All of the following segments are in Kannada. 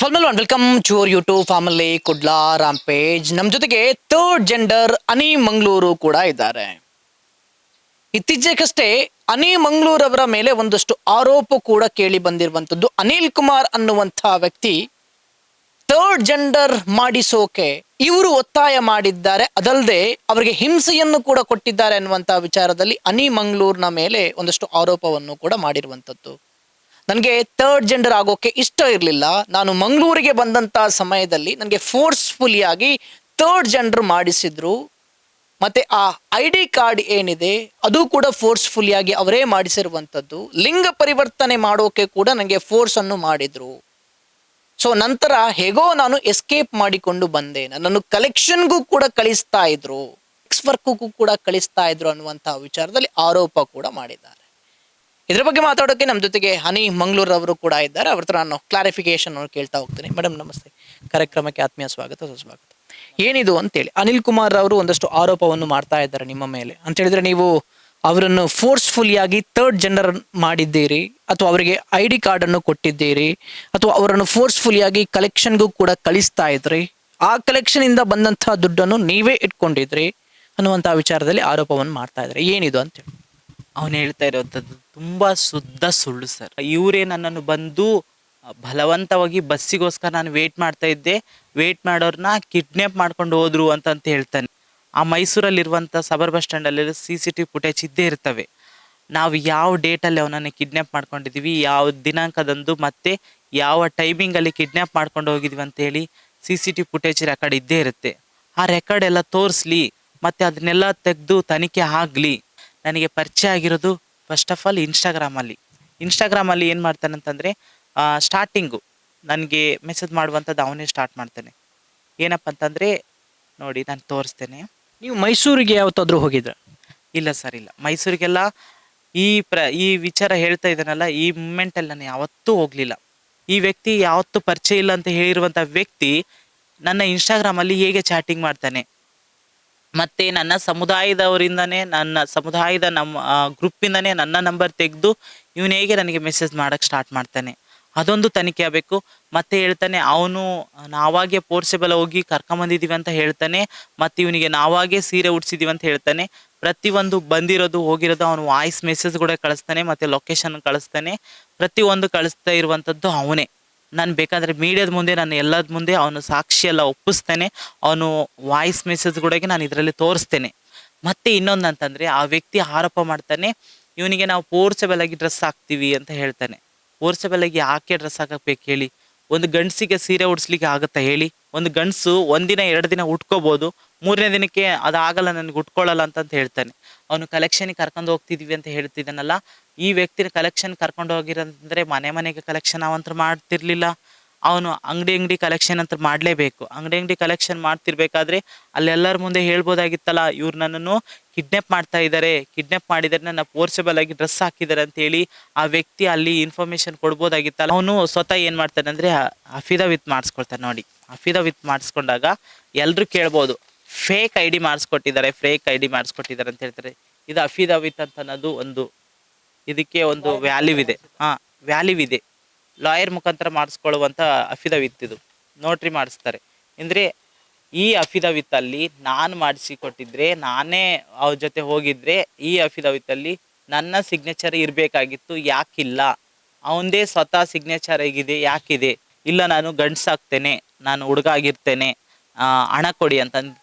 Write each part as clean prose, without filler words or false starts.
ಸಲ್ಮಲ್ welcome to our YouTube family Kudla rampage. ನಮ್ಮ ಜೊತೆಗೆ ಥರ್ಡ್ ಜೆಂಡರ್ ಅನಿ ಮಂಗಳೂರು ಕೂಡ ಇದ್ದಾರೆ. ಇತ್ತೀಚೆಗಷ್ಟೇ ಅನಿ ಮಂಗಳೂರು ಅವರ ಮೇಲೆ ಒಂದಷ್ಟು ಆರೋಪ ಕೂಡ ಕೇಳಿ ಬಂದಿರುವಂತದ್ದು. ಅನಿಲ್ ಕುಮಾರ್ ಅನ್ನುವಂಥ ವ್ಯಕ್ತಿ ಥರ್ಡ್ ಜೆಂಡರ್ ಮಾಡಿಸೋಕೆ ಇವರು ಒತ್ತಾಯ ಮಾಡಿದ್ದಾರೆ, ಅದಲ್ಲದೆ ಅವರಿಗೆ ಹಿಂಸೆಯನ್ನು ಕೂಡ ಕೊಟ್ಟಿದ್ದಾರೆ ಅನ್ನುವಂಥ ವಿಚಾರದಲ್ಲಿ ಅನಿ ಮಂಗಳೂರಿನ ಮೇಲೆ ಒಂದಷ್ಟು ಆರೋಪವನ್ನು ಕೂಡ ಮಾಡಿರುವಂಥದ್ದು. ನನಗೆ ಥರ್ಡ್ ಜೆಂಡರ್ ಆಗೋಕೆ ಇಷ್ಟ ಇರಲಿಲ್ಲ. ನಾನು ಮಂಗಳೂರಿಗೆ ಬಂದಂಥ ಸಮಯದಲ್ಲಿ ನನಗೆ ಫೋರ್ಸ್ಫುಲಿಯಾಗಿ ಥರ್ಡ್ ಜೆಂಡರ್ ಮಾಡಿಸಿದ್ರು. ಮತ್ತು ಆ ಐ ಡಿ ಕಾರ್ಡ್ ಏನಿದೆ ಅದು ಕೂಡ ಫೋರ್ಸ್ಫುಲಿಯಾಗಿ ಅವರೇ ಮಾಡಿಸಿರುವಂಥದ್ದು. ಲಿಂಗ ಪರಿವರ್ತನೆ ಮಾಡೋಕೆ ಕೂಡ ನನಗೆ ಫೋರ್ಸನ್ನು ಮಾಡಿದರು. ಸೊ ನಂತರ ಹೇಗೋ ನಾನು ಎಸ್ಕೇಪ್ ಮಾಡಿಕೊಂಡು ಬಂದೆ. ನನ್ನನ್ನು ಕಲೆಕ್ಷನ್ಗೂ ಕೂಡ ಕಳಿಸ್ತಾ ಇದ್ರು, ಎಕ್ಸ್ ವರ್ಕ್ಗೂ ಕೂಡ ಕಳಿಸ್ತಾ ಇದ್ರು ಅನ್ನುವಂಥ ವಿಚಾರದಲ್ಲಿ ಆರೋಪ ಕೂಡ ಮಾಡಿದ್ದಾರೆ. ಇದ್ರ ಬಗ್ಗೆ ಮಾತಾಡೋಕೆ ನಮ್ಮ ಜೊತೆಗೆ ಹನಿ ಮಂಗಳೂರು ಅವರು ಕೂಡ ಇದ್ದಾರೆ. ಅವ್ರ ಹತ್ರ ನಾನು ಕ್ಲಾರಿಫಿಕೇಶನ್ ಕೇಳ್ತಾ ಹೋಗ್ತೀನಿ. ಮೇಡಮ್ ನಮಸ್ತೆ, ಕಾರ್ಯಕ್ರಮಕ್ಕೆ ಆತ್ಮೀಯ ಸ್ವಾಗತ, ಸುಸ್ವಾಗತ. ಏನಿದು ಅಂತೇಳಿ ಅನಿಲ್ ಕುಮಾರ್ ಅವರು ಒಂದಷ್ಟು ಆರೋಪವನ್ನು ಮಾಡ್ತಾ ಇದ್ದಾರೆ ನಿಮ್ಮ ಮೇಲೆ ಅಂತ ಹೇಳಿದ್ರೆ, ನೀವು ಅವರನ್ನು ಫೋರ್ಸ್ಫುಲಿಯಾಗಿ ಥರ್ಡ್ ಜೆಂಡರ್ ಮಾಡಿದ್ದೀರಿ, ಅಥವಾ ಅವರಿಗೆ ಐ ಡಿ ಕಾರ್ಡನ್ನು ಕೊಟ್ಟಿದ್ದೀರಿ, ಅಥವಾ ಅವರನ್ನು ಫೋರ್ಸ್ಫುಲಿಯಾಗಿ ಕಲೆಕ್ಷನ್ಗೂ ಕೂಡ ಕಳಿಸ್ತಾ ಇದ್ರಿ, ಆ ಕಲೆಕ್ಷನಿಂದ ಬಂದಂಥ ದುಡ್ಡನ್ನು ನೀವೇ ಇಟ್ಕೊಂಡಿದ್ರಿ ಅನ್ನುವಂಥ ವಿಚಾರದಲ್ಲಿ ಆರೋಪವನ್ನು ಮಾಡ್ತಾ ಇದ್ದಾರೆ. ಏನಿದು ಅಂತೇಳಿ ಅವನು ಹೇಳ್ತಾ ಇರೋವಂಥದ್ದು ತುಂಬ ಶುದ್ಧ ಸುಳ್ಳು ಸರ್. ಇವರೇ ನನ್ನನ್ನು ಬಂದು ಬಲವಂತವಾಗಿ ಬಸ್ಸಿಗೋಸ್ಕರ ನಾನು ವೇಟ್ ಮಾಡ್ತಾ ಇದ್ದೆ, ವೇಟ್ ಮಾಡೋರನ್ನ ಕಿಡ್ನ್ಯಾಪ್ ಮಾಡ್ಕೊಂಡು ಹೋದ್ರು ಅಂತ ಹೇಳ್ತಾನೆ. ಆ ಮೈಸೂರಲ್ಲಿರುವಂಥ ಸಬರ್ ಬಸ್ ಸ್ಟ್ಯಾಂಡಲ್ಲಿ CCTV ಫುಟೇಜ್ ಇದ್ದೇ ಇರ್ತವೆ. ನಾವು ಯಾವ ಡೇಟಲ್ಲಿ ಅವನನ್ನು ಕಿಡ್ನ್ಯಾಪ್ ಮಾಡ್ಕೊಂಡಿದ್ದೀವಿ, ಯಾವ ದಿನಾಂಕದಂದು ಮತ್ತು ಯಾವ ಟೈಮಿಂಗಲ್ಲಿ ಕಿಡ್ನ್ಯಾಪ್ ಮಾಡ್ಕೊಂಡು ಹೋಗಿದ್ವಿ ಅಂತೇಳಿ CCTV ಫುಟೇಜ್ ರೆಕಾರ್ಡ್ ಇದ್ದೇ ಇರುತ್ತೆ. ಆ ರೆಕಾರ್ಡ್ ಎಲ್ಲ ತೋರಿಸ್ಲಿ ಮತ್ತು ಅದನ್ನೆಲ್ಲ ತೆಗೆದು ತನಿಖೆ ಆಗಲಿ. ನನಗೆ ಪರಿಚಯ ಆಗಿರೋದು ಫಸ್ಟ್ ಆಫ್ ಆಲ್ ಇನ್ಸ್ಟಾಗ್ರಾಮಲ್ಲಿ ಏನು ಮಾಡ್ತಾನೆ ಅಂತಂದರೆ, ಸ್ಟಾರ್ಟಿಂಗು ನನಗೆ ಮೆಸೇಜ್ ಮಾಡುವಂಥದ್ದು ಅವನೇ ಸ್ಟಾರ್ಟ್ ಮಾಡ್ತಾನೆ. ಏನಪ್ಪ ಅಂತಂದರೆ ನೋಡಿ, ನಾನು ತೋರಿಸ್ತೇನೆ. ನೀವು ಮೈಸೂರಿಗೆ ಯಾವತ್ತಾದ್ರೂ ಹೋಗಿದ್ರ? ಇಲ್ಲ ಸರ್, ಇಲ್ಲ. ಮೈಸೂರಿಗೆಲ್ಲ ಈ ವಿಚಾರ ಹೇಳ್ತಾ ಇದ್ದಾನಲ್ಲ, ಈ ಮೂಮೆಂಟಲ್ಲಿ ನಾನು ಯಾವತ್ತೂ ಹೋಗಲಿಲ್ಲ. ಈ ವ್ಯಕ್ತಿ ಯಾವತ್ತೂ ಪರಿಚಯ ಇಲ್ಲ ಅಂತ ಹೇಳಿರುವಂಥ ವ್ಯಕ್ತಿ ನನ್ನ ಇನ್ಸ್ಟಾಗ್ರಾಮಲ್ಲಿ ಹೇಗೆ ಚಾಟಿಂಗ್ ಮಾಡ್ತಾನೆ, ಮತ್ತು ನನ್ನ ಸಮುದಾಯದವರಿಂದನೇ, ನನ್ನ ಸಮುದಾಯದ ಗ್ರೂಪಿಂದನೇ ನನ್ನ ನಂಬರ್ ತೆಗೆದು ಇವನು ಹೇಗೆ ನನಗೆ ಮೆಸೇಜ್ ಮಾಡೋಕ್ಕೆ ಸ್ಟಾರ್ಟ್ ಮಾಡ್ತಾನೆ, ಅದೊಂದು ತನಿಖೆ ಆಗಬೇಕು. ಮತ್ತೆ ಹೇಳ್ತಾನೆ, ಅವನು ನಾವಾಗೆ ಫೋರ್ಸೆಬಲ್ ಹೋಗಿ ಕರ್ಕೊಂಬಂದಿದ್ದೀವಿ ಅಂತ ಹೇಳ್ತಾನೆ, ಮತ್ತು ಇವನಿಗೆ ನಾವಾಗೆ ಸೀರೆ ಉಡ್ಸಿದ್ದೀವಿ ಅಂತ ಹೇಳ್ತಾನೆ. ಪ್ರತಿಯೊಂದು ಬಂದಿರೋದು ಹೋಗಿರೋದು ಅವನು ವಾಯ್ಸ್ ಮೆಸೇಜ್ ಕೂಡ ಕಳಿಸ್ತಾನೆ, ಮತ್ತು ಲೊಕೇಶನ್ ಕಳಿಸ್ತಾನೆ. ಪ್ರತಿಯೊಂದು ಕಳಿಸ್ತಾ ಇರುವಂಥದ್ದು ಅವನೇ. ನಾನು ಬೇಕಾದರೆ ಮೀಡಿಯಾದ ಮುಂದೆ, ನಾನು ಎಲ್ಲದ ಮುಂದೆ ಅವನು ಸಾಕ್ಷಿ ಎಲ್ಲ ಒಪ್ಪಿಸ್ತೇನೆ. ಅವನು ವಾಯ್ಸ್ ಮೆಸೇಜ್ ಕೂಡ ನಾನು ಇದರಲ್ಲಿ ತೋರಿಸ್ತೇನೆ. ಮತ್ತು ಇನ್ನೊಂದು ಅಂತಂದರೆ, ಆ ವ್ಯಕ್ತಿ ಆರೋಪ ಮಾಡ್ತಾನೆ, ಇವನಿಗೆ ನಾವು ಫೋರ್ಸೆಬಲ್ ಆಗಿ ಡ್ರೆಸ್ ಹಾಕ್ತೀವಿ ಅಂತ ಹೇಳ್ತಾನೆ. ಫೋರ್ಸೆಬಲ್ ಆಗಿ ಯಾಕೆ ಡ್ರೆಸ್ ಹಾಕಬೇಕು ಹೇಳಿ? ಒಂದು ಗಂಡಸಿಗೆ ಸೀರೆ ಉಡ್ಸ್ಲಿಕ್ಕೆ ಆಗುತ್ತಾ ಹೇಳಿ? ಒಂದು ಗಂಡಸು ಒಂದಿನ 2 ದಿನ ಉಟ್ಕೋಬೋದು, 3ನೇ ದಿನಕ್ಕೆ ಅದಾಗಲ್ಲ, ನನಗೆ ಉಟ್ಕೊಳ್ಳಲ್ಲ ಅಂತ ಹೇಳ್ತಾನೆ. ಅವನು ಕಲೆಕ್ಷನಿಗೆ ಕರ್ಕೊಂಡು ಹೋಗ್ತಿದ್ದೀವಿ ಅಂತ ಹೇಳ್ತಿದ್ದಾನಲ್ಲ, ಈ ವ್ಯಕ್ತಿನ ಕಲೆಕ್ಷನ್ ಕರ್ಕೊಂಡು ಹೋಗಿರೋದಂದರೆ ಮನೆಗೆ ಕಲೆಕ್ಷನ್ ಅವಂತರ ಮಾಡ್ತಿರ್ಲಿಲ್ಲ. ಅವನು ಅಂಗಡಿ ಕಲೆಕ್ಷನ್ ಅಂತ ಮಾಡಲೇಬೇಕು. ಅಂಗಡಿ ಕಲೆಕ್ಷನ್ ಮಾಡ್ತಿರ್ಬೇಕಾದ್ರೆ ಅಲ್ಲೆಲ್ಲರ ಮುಂದೆ ಹೇಳ್ಬೋದಾಗಿತ್ತಲ್ಲ, ಇವ್ರು ನನ್ನನ್ನು ಕಿಡ್ನ್ಯಾಪ್ ಮಾಡ್ತಾ ಇದ್ದಾರೆ, ಕಿಡ್ನ್ಯಾಪ್ ಮಾಡಿದರೆ ನನ್ನ ಫೋರ್ಸೆಬಲ್ ಆಗಿ ಡ್ರೆಸ್ ಹಾಕಿದ್ದಾರೆ ಅಂತೇಳಿ ಆ ವ್ಯಕ್ತಿ ಅಲ್ಲಿ ಇನ್ಫಾರ್ಮೇಷನ್ ಕೊಡ್ಬೋದಾಗಿತ್ತಲ್ಲ. ಅವನು ಸ್ವತಃ ಏನು ಮಾಡ್ತಾನೆ ಅಂದರೆ, ಅಫಿಡವಿಟ್ ಮಾಡಿಸ್ಕೊಳ್ತಾನೆ. ನೋಡಿ, ಅಫಿಡವಿಟ್ ಮಾಡಿಸ್ಕೊಂಡಾಗ ಎಲ್ಲರೂ ಕೇಳ್ಬೋದು, ಫೇಕ್ ಐ ಡಿ ಮಾಡಿಸ್ಕೊಟ್ಟಿದ್ದಾರೆ ಅಂತ ಹೇಳ್ತಾರೆ. ಇದು ಅಫಿಡವಿಟ್ ಅಂತ ಅನ್ನೋದು ಇದಕ್ಕೆ ಒಂದು ವ್ಯಾಲ್ಯೂ ಇದೆ. ವ್ಯಾಲ್ಯೂ ಇದೆ. ಲಾಯರ್ ಮುಖಾಂತರ ಮಾಡಿಸ್ಕೊಳ್ಳುವಂಥ ಅಫಿಡವಿತ್ ಇದು. ನೋಟ್ರಿ ಮಾಡಿಸ್ತಾರೆ. ಅಂದರೆ ಈ ಅಫಿಡವಿತ್ತಲ್ಲಿ ನಾನು ಮಾಡಿಸಿ ಕೊಟ್ಟಿದ್ರೆ, ನಾನೇ ಅವ್ರ ಜೊತೆ ಹೋಗಿದ್ರೆ, ಈ ಅಫಿಡವಿತ್ತಲ್ಲಿ ನನ್ನ ಸಿಗ್ನೇಚರ್ ಇರಬೇಕಾಗಿತ್ತು. ಯಾಕಿಲ್ಲ? ಅವನದೇ ಸ್ವತಃ ಸಿಗ್ನೇಚರ್ ಹೇಗಿದೆ, ಯಾಕಿದೆ? ಇಲ್ಲ, ನಾನು ಗಂಡಸಾಗ್ತೇನೆ, ನಾನು ಹುಡುಗ ಆಗಿರ್ತೇನೆ, ಹಣ ಕೊಡಿ ಅಂತ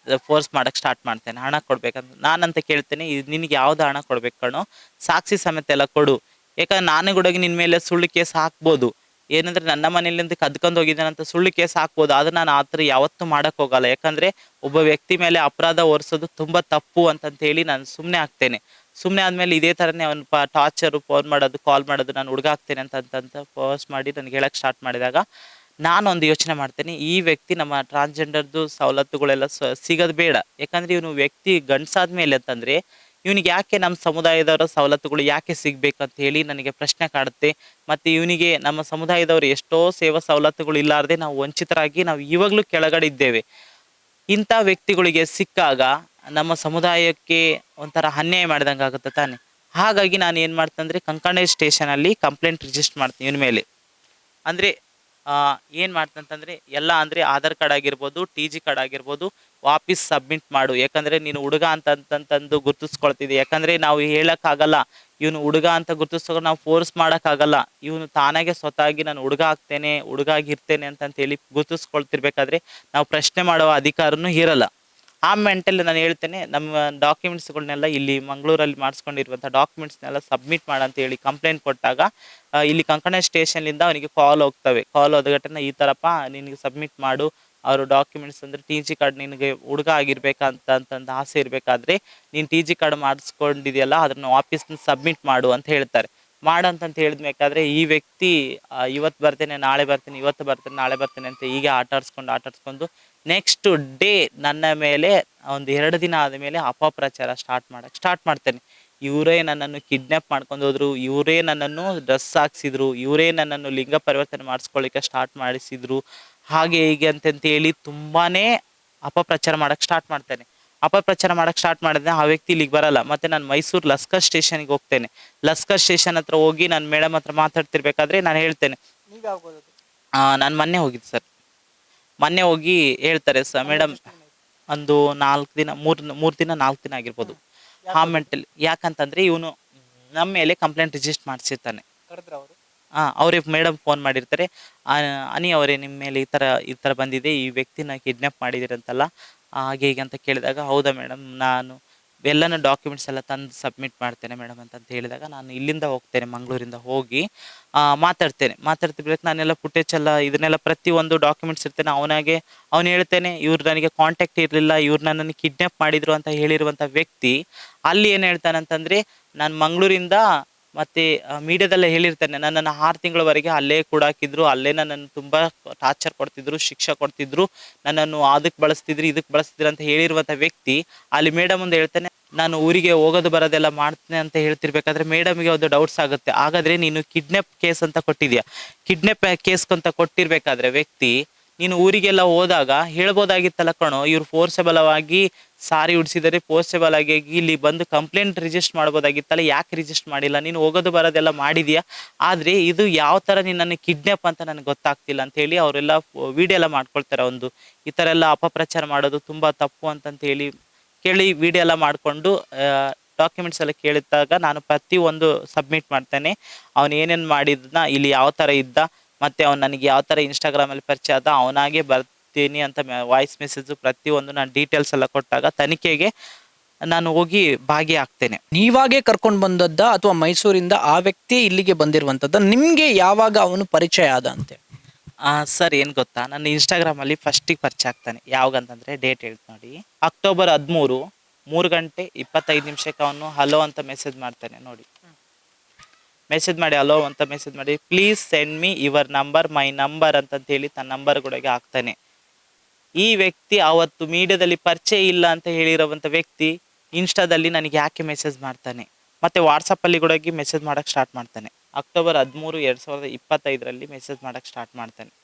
ಫೋರ್ಸ್ ಮಾಡೋಕ್ಕೆ ಸ್ಟಾರ್ಟ್ ಮಾಡ್ತೇನೆ. ಹಣ ಕೊಡ್ಬೇಕಂತ ನಾನಂತ ಕೇಳ್ತೇನೆ, ನಿನಗೆ ಯಾವ್ದು ಹಣ ಕೊಡ್ಬೇಕು ಕಣೋ, ಸಾಕ್ಷಿ ಸಮೇತ ಎಲ್ಲ ಕೊಡು. ಯಾಕಂದ್ರೆ ನಾನು ಕೂಡ ನಿನ್ನ ಮೇಲೆ ಸುಳ್ಳು ಕೇಸ್ ಹಾಕ್ಬೋದು. ಏನಂದರೆ, ನನ್ನ ಮನೆಯಲ್ಲಿಂದ ಕದ್ಕೊಂಡು ಹೋಗಿದ್ದಾನಂತ ಸುಳ್ಳು ಕೇಸ್ ಹಾಕ್ಬೋದು. ಆದರೆ ನಾನು ಆ ಥರ ಯಾವತ್ತೂ ಮಾಡೋಕ್ಕೆ ಹೋಗಲ್ಲ. ಯಾಕಂದರೆ ಒಬ್ಬ ವ್ಯಕ್ತಿ ಮೇಲೆ ಅಪರಾಧ ಹೊರಿಸೋದು ತುಂಬ ತಪ್ಪು ಅಂತಂತೇಳಿ ನಾನು ಸುಮ್ಮನೆ ಆಗ್ತೇನೆ. ಸುಮ್ಮನೆ ಆದಮೇಲೆ ಇದೇ ಥರನೇ ಅವನು ಟಾರ್ಚರು, ಫೋನ್ ಮಾಡೋದು, ಕಾಲ್ ಮಾಡೋದು, ನಾನು ಹುಡುಗ ಆಗ್ತೇನೆ ಅಂತ ಪೋಸ್ಟ್ ಮಾಡಿ ನನಗೆ ಹೇಳಕ್ಕೆ ಸ್ಟಾರ್ಟ್ ಮಾಡಿದಾಗ ನಾನೊಂದು ಯೋಚನೆ ಮಾಡ್ತೇನೆ, ಈ ವ್ಯಕ್ತಿ ನಮ್ಮ ಟ್ರಾನ್ಸ್ಜೆಂಡರ್ದು ಸವಲತ್ತುಗಳೆಲ್ಲ ಸಿಗೋದು ಬೇಡ. ಯಾಕಂದರೆ ಇವನು ವ್ಯಕ್ತಿ ಗಂಡಸಾದ ಮೇಲೆ ಅಂತಂದರೆ ಇವನಿಗೆ ಯಾಕೆ ನಮ್ಮ ಸಮುದಾಯದವರ ಸವಲತ್ತುಗಳು ಯಾಕೆ ಸಿಗಬೇಕಂತ ಹೇಳಿ ನನಗೆ ಪ್ರಶ್ನೆ ಕಾಡುತ್ತೆ. ಮತ್ತು ಇವನಿಗೆ ನಮ್ಮ ಸಮುದಾಯದವರು ಎಷ್ಟೋ ಸೇವಾ ಸವಲತ್ತುಗಳು ಇಲ್ಲಾರದೆ ನಾವು ವಂಚಿತರಾಗಿ ನಾವು ಇವಾಗಲೂ ಕೆಳಗಡೆ ಇದ್ದೇವೆ. ಇಂಥ ವ್ಯಕ್ತಿಗಳಿಗೆ ಸಿಕ್ಕಾಗ ನಮ್ಮ ಸಮುದಾಯಕ್ಕೆ ಒಂಥರ ಅನ್ಯಾಯ ಮಾಡಿದಂಗೆ ಆಗುತ್ತೆ ತಾನೆ. ಹಾಗಾಗಿ ನಾನು ಏನು ಮಾಡ್ತಂದರೆ, ಕಂಕಣ ಸ್ಟೇಷನಲ್ಲಿ ಕಂಪ್ಲೇಂಟ್ ರಿಜಿಸ್ಟರ್ ಮಾಡ್ತೀನಿ ಇವನ ಮೇಲೆ. ಅಂದರೆ ಏನು ಮಾಡ್ತಂತಂದರೆ ಎಲ್ಲ ಅಂದರೆ ಆಧಾರ್ ಕಾರ್ಡ್ ಆಗಿರ್ಬೋದು, ಟಿ ಜಿ ಕಾರ್ಡ್ ಆಗಿರ್ಬೋದು, ವಾಪಸ್ ಸಬ್ಮಿಟ್ ಮಾಡು. ಯಾಕಂದರೆ ನೀನು ಹುಡುಗ ಅಂತಂತಂದು ಗುರ್ತಿಸ್ಕೊಳ್ತಿದ್ದೆ. ಯಾಕಂದರೆ ನಾವು ಹೇಳೋಕ್ಕಾಗಲ್ಲ, ಇವನು ಹುಡುಗ ಅಂತ ಗುರ್ತಿಸ್ಕೊಂಡು ನಾವು ಫೋರ್ಸ್ ಮಾಡೋಕ್ಕಾಗಲ್ಲ. ಇವನು ತಾನಾಗೆ ಸ್ವತಃವಾಗಿ ನಾನು ಹುಡುಗ ಆಗ್ತೇನೆ, ಹುಡುಗ ಆಗಿರ್ತೇನೆ ಅಂತಂತೇಳಿ ಗುರ್ತಿಸ್ಕೊಳ್ತಿರ್ಬೇಕಾದ್ರೆ ನಾವು ಪ್ರಶ್ನೆ ಮಾಡುವ ಅಧಿಕಾರನೂ ಇರಲ್ಲ. ಆ ಮೆಂಟಲ್ಲಿ ನಾನು ಹೇಳ್ತೇನೆ, ನಮ್ಮ ಡಾಕ್ಯುಮೆಂಟ್ಸ್ಗಳನ್ನೆಲ್ಲ ಇಲ್ಲಿ ಮಂಗಳೂರಲ್ಲಿ ಮಾಡಿಸ್ಕೊಂಡಿರುವಂಥ ಡಾಕ್ಯುಮೆಂಟ್ಸ್ನೆಲ್ಲ ಸಬ್ಮಿಟ್ ಮಾಡಂತ ಹೇಳಿ ಕಂಪ್ಲೇಂಟ್ ಕೊಟ್ಟಾಗ ಇಲ್ಲಿ ಕಂಕಣ ಸ್ಟೇಷನ್ಲಿಂದ ಅವನಿಗೆ ಕಾಲ್ ಹೋಗ್ತವೆ. ಕಾಲ್ ಹೋದ ಘಟನೆ ಈ ಥರಪ್ಪ ನಿನಗೆ ಸಬ್ಮಿಟ್ ಮಾಡು, ಅವರು ಡಾಕ್ಯುಮೆಂಟ್ಸ್ ಅಂದರೆ ಟಿ ಜಿ ಕಾರ್ಡ್, ನಿನಗೆ ಹುಡುಗ ಆಗಿರ್ಬೇಕಂತಂದು ಆಸೆ ಇರಬೇಕಾದ್ರೆ ನೀನು ಟಿ ಜಿ ಕಾರ್ಡ್ ಮಾಡಿಸ್ಕೊಂಡಿದೆಯಲ್ಲ ಅದನ್ನು ವಾಪಸ್ ಸಬ್ಮಿಟ್ ಮಾಡು ಅಂತ ಹೇಳ್ತಾರೆ. ಮಾಡಂತಂತ ಹೇಳಿದ್ಬೇಕಾದ್ರೆ ಈ ವ್ಯಕ್ತಿ ಇವತ್ತು ಬರ್ತೇನೆ ನಾಳೆ ಬರ್ತೇನೆ, ಇವತ್ತು ಬರ್ತೇನೆ ನಾಳೆ ಬರ್ತೇನೆ ಅಂತ ಹೀಗೆ ಆಟಾಡ್ಸ್ಕೊಂಡು ನೆಕ್ಸ್ಟ್ ಡೇ ನನ್ನ ಮೇಲೆ ಒಂದು 2 ದಿನ ಆದಮೇಲೆ ಅಪಪ್ರಚಾರ ಸ್ಟಾರ್ಟ್ ಮಾಡ್ತೇನೆ. ಇವರೇ ನನ್ನನ್ನು ಕಿಡ್ನ್ಯಾಪ್ ಮಾಡ್ಕೊಂಡು ಹೋದ್ರು, ಇವರೇ ನನ್ನನ್ನು ಡ್ರೆಸ್ ಹಾಕ್ಸಿದ್ರು, ಇವರೇ ನನ್ನನ್ನು ಲಿಂಗ ಪರಿವರ್ತನೆ ಮಾಡಿಸ್ಕೊಳ್ಳಿಕ್ಕೆ ಸ್ಟಾರ್ಟ್ ಮಾಡಿಸಿದ್ರು, ಹಾಗೆ ಹೀಗೆ ಅಂತಂತೇಳಿ ತುಂಬಾ ಅಪಪ್ರಚಾರ ಮಾಡೋಕ್ಕೆ ಸ್ಟಾರ್ಟ್ ಮಾಡ್ತೇನೆ. ಅಪಪ್ರಚಾರ ಮಾಡೋಕ್ಕೆ ಸ್ಟಾರ್ಟ್ ಮಾಡಿದ್ರೆ ಆ ವ್ಯಕ್ತಿ ಇಲ್ಲಿಗೆ ಬರಲ್ಲ. ಮತ್ತು ನಾನು ಮೈಸೂರು ಲಸ್ಕರ್ ಸ್ಟೇಷನ್ಗೆ ಹೋಗ್ತೇನೆ. ಲಸ್ಕರ್ ಸ್ಟೇಷನ್ ಹತ್ರ ಹೋಗಿ ನಾನು ಮೇಡಮ್ ಹತ್ರ ಮಾತಾಡ್ತಿರ್ಬೇಕಾದ್ರೆ ನಾನು ಹೇಳ್ತೇನೆ, ನಾನು ಮೊನ್ನೆ ಹೋಗಿದ್ದೆ ಸರ್. ಮೊನ್ನೆ ಹೋಗಿ ಹೇಳ್ತಾರೆ ಸರ್, ಮೇಡಮ್ ಒಂದು 4 ದಿನ 3 ದಿನ 4 ದಿನ ಆಗಿರ್ಬೋದು. ಆ ಮೆಂಟಲ್ ಯಾಕಂತಂದರೆ ಇವನು ನಮ್ಮ ಮೇಲೆ ಕಂಪ್ಲೇಂಟ್ ರಿಜಿಸ್ಟರ್ ಮಾಡಿಸಿರ್ತಾನೆ. ಅವರೇ ಮೇಡಮ್ ಫೋನ್ ಮಾಡಿರ್ತಾರೆ, ಅನಿ ಅವರೇ ನಿಮ್ಮ ಮೇಲೆ ಈ ಥರ ಬಂದಿದೆ, ಈ ವ್ಯಕ್ತಿನ ಕಿಡ್ನ್ಯಾಪ್ ಮಾಡಿದಿರಂತಲ್ಲ, ಹಾಗೆ ಹೀಗೆ ಅಂತ ಕೇಳಿದಾಗ, ಹೌದಾ ಮೇಡಮ್, ನಾನು ಎಲ್ಲನೂ ಡಾಕ್ಯುಮೆಂಟ್ಸ್ ಎಲ್ಲ ತಂದು ಸಬ್ಮಿಟ್ ಮಾಡ್ತೇನೆ ಮೇಡಮ್ ಅಂತಂತ ಹೇಳಿದಾಗ, ನಾನು ಇಲ್ಲಿಂದ ಹೋಗ್ತೇನೆ, ಮಂಗಳೂರಿಂದ ಹೋಗಿ ಮಾತಾಡ್ತಿರ್ಬೇಕು. ನಾನೆಲ್ಲ ಫುಟೇಜ್ ಎಲ್ಲ ಇದನ್ನೆಲ್ಲ ಪ್ರತಿಯೊಂದು ಡಾಕ್ಯುಮೆಂಟ್ಸ್ ಇರ್ತೇನೆ. ಅವನು ಹೇಳ್ತೇನೆ, ಇವ್ರು ನನಗೆ ಕಾಂಟ್ಯಾಕ್ಟ್ ಇರಲಿಲ್ಲ, ಇವ್ರು ನನ್ನನ್ನು ಕಿಡ್ನ್ಯಾಪ್ ಮಾಡಿದ್ರು ಅಂತ ಹೇಳಿರುವಂಥ ವ್ಯಕ್ತಿ ಅಲ್ಲಿ ಏನು ಹೇಳ್ತಾನಂತಂದರೆ, ನಾನು ಮಂಗಳೂರಿಂದ ಮತ್ತು ಮೀಡಿಯಾದಲ್ಲೇ ಹೇಳಿರ್ತಾನೆ, ನನ್ನನ್ನು 6 ತಿಂಗಳವರೆಗೆ ಅಲ್ಲೇ ಕೂಡಾಕಿದ್ರು, ಅಲ್ಲೇ ನನ್ನನ್ನು ತುಂಬ ಟಾರ್ಚರ್ ಕೊಡ್ತಿದ್ರು, ಶಿಕ್ಷೆ ಕೊಡ್ತಿದ್ರು, ನನ್ನನ್ನು ಅದಕ್ಕೆ ಬಳಸ್ತಿದ್ರು ಅಂತ ಹೇಳಿರುವಂಥ ವ್ಯಕ್ತಿ ಅಲ್ಲಿ ಮೇಡಮ್ ಮುಂದೆ ಹೇಳ್ತಾನೆ, ನಾನು ಊರಿಗೆ ಹೋಗೋದು ಬರೋದೆಲ್ಲ ಮಾಡ್ತೇನೆ ಅಂತ ಹೇಳ್ತಿರ್ಬೇಕಾದ್ರೆ ಮೇಡಮ್ಗೆ ಒಂದು ಡೌಟ್ಸ್ ಆಗುತ್ತೆ. ಹಾಗಾದರೆ ನೀನು ಕಿಡ್ನ್ಯಾಪ್ ಕೇಸ್ ಅಂತ ಕೊಟ್ಟಿದ್ಯಾ, ಕಿಡ್ನ್ಯಾಪ್ ಕೇಸ್ ಅಂತ ಕೊಟ್ಟಿರ್ಬೇಕಾದ್ರೆ ವ್ಯಕ್ತಿ ನೀನು ಊರಿಗೆಲ್ಲ ಹೋದಾಗ ಹೇಳ್ಬೋದಾಗಿತ್ತಲ್ಲ ಕಣೋ, ಇವ್ರು ಫೋರ್ಸೆಬಲ್ ಆಗಿ ಸಾರಿ ಉಡಿಸಿದರೆ ಫೋರ್ಸೆಬಲ್ ಆಗಿ ಇಲ್ಲಿ ಬಂದು ಕಂಪ್ಲೇಂಟ್ ರಿಜಿಸ್ಟರ್ ಮಾಡ್ಬೋದಾಗಿತ್ತಲ್ಲ, ಯಾಕೆ ರಿಜಿಸ್ಟರ್ ಮಾಡಿಲ್ಲ, ನೀನು ಹೋಗೋದು ಬರೋದೆಲ್ಲ ಮಾಡಿದ್ಯಾ, ಆದರೆ ಇದು ಯಾವ ಥರ ನಿನ್ನನ್ನು ಕಿಡ್ನ್ಯಾಪ್ ಅಂತ ನನಗೆ ಗೊತ್ತಾಗ್ತಿಲ್ಲ ಅಂತೇಳಿ ಅವರೆಲ್ಲ ವಿಡಿಯೋ ಎಲ್ಲ ಮಾಡ್ಕೊಳ್ತಾರೆ. ಈ ಥರ ಎಲ್ಲ ಅಪಪ್ರಚಾರ ಮಾಡೋದು ತುಂಬ ತಪ್ಪು ಅಂತಂತೇಳಿ ಕೇಳಿ ವಿಡಿಯೋ ಎಲ್ಲ ಮಾಡಿಕೊಂಡು ಡಾಕ್ಯುಮೆಂಟ್ಸ್ ಎಲ್ಲ ಕೇಳಿದಾಗ ನಾನು ಪ್ರತಿಯೊಂದು ಸಬ್ಮಿಟ್ ಮಾಡ್ತೇನೆ. ಅವನು ಏನೇನು ಮಾಡಿದ್ನ, ಇಲ್ಲಿ ಯಾವ ಥರ ಇದ್ದ, ಮತ್ತು ಅವ್ನು ನನಗೆ ಯಾವ ಥರ ಇನ್ಸ್ಟಾಗ್ರಾಮಲ್ಲಿ ಪರಿಚಯ ಆದ, ಅವನಾಗೆ ಬರ್ತೀನಿ ಅಂತ ವಾಯ್ಸ್ ಮೆಸೇಜು ಪ್ರತಿಯೊಂದು ನಾನು ಡೀಟೇಲ್ಸ್ ಎಲ್ಲ ಕೊಟ್ಟಾಗ ತನಿಖೆಗೆ ನಾನು ಹೋಗಿ ಭಾಗಿಯಾಗ್ತೇನೆ. ನೀವಾಗೆ ಕರ್ಕೊಂಡು ಬಂದದ್ದ ಅಥವಾ ಮೈಸೂರಿಂದ ಆ ವ್ಯಕ್ತಿ ಇಲ್ಲಿಗೆ ಬಂದಿರುವಂಥದ್ದು? ನಿಮಗೆ ಯಾವಾಗ ಅವನು ಪರಿಚಯ ಆದ ಅಂತೆ? ಸರ್ ಏನು ಗೊತ್ತಾ, ನನ್ನ ಇನ್ಸ್ಟಾಗ್ರಾಮಲ್ಲಿ ಫಸ್ಟಿಗೆ ಪರಿಚಯ ಆಗ್ತಾನೆ. ಯಾವಾಗಂತಂದರೆ ಡೇಟ್ ಹೇಳ್ತು ನೋಡಿ, ಅಕ್ಟೋಬರ್ 13 3:25 ಅವನು ಹಲೋ ಅಂತ ಮೆಸೇಜ್ ಮಾಡ್ತಾನೆ ನೋಡಿ. ಮೆಸೇಜ್ ಮಾಡಿ ಹಲೋ ಅಂತ ಮೆಸೇಜ್ ಮಾಡಿ, please send me your number, my number ಅಂತಂತೇಳಿ ತನ್ನ ನಂಬರ್ಗಳಿಗೆ ಹಾಕ್ತಾನೆ. ಈ ವ್ಯಕ್ತಿ ಅವತ್ತು ಮೀಡಿಯಾದಲ್ಲಿ ಪರಿಚಯ ಇಲ್ಲ ಅಂತ ಹೇಳಿರೋವಂಥ ವ್ಯಕ್ತಿ ಇನ್ಸ್ಟಾದಲ್ಲಿ ನನಗೆ ಯಾಕೆ ಮೆಸೇಜ್ ಮಾಡ್ತಾನೆ, ಮತ್ತು ವಾಟ್ಸಪ್ಪಲ್ಲಿ ಕೂಡ ಮೆಸೇಜ್ ಮಾಡೋಕ್ಕೆ ಸ್ಟಾರ್ಟ್ ಮಾಡ್ತಾನೆ. ಅಕ್ಟೋಬರ್ 13, 2025 ಮೆಸೇಜ್ ಮಾಡೋಕ್ಕೆ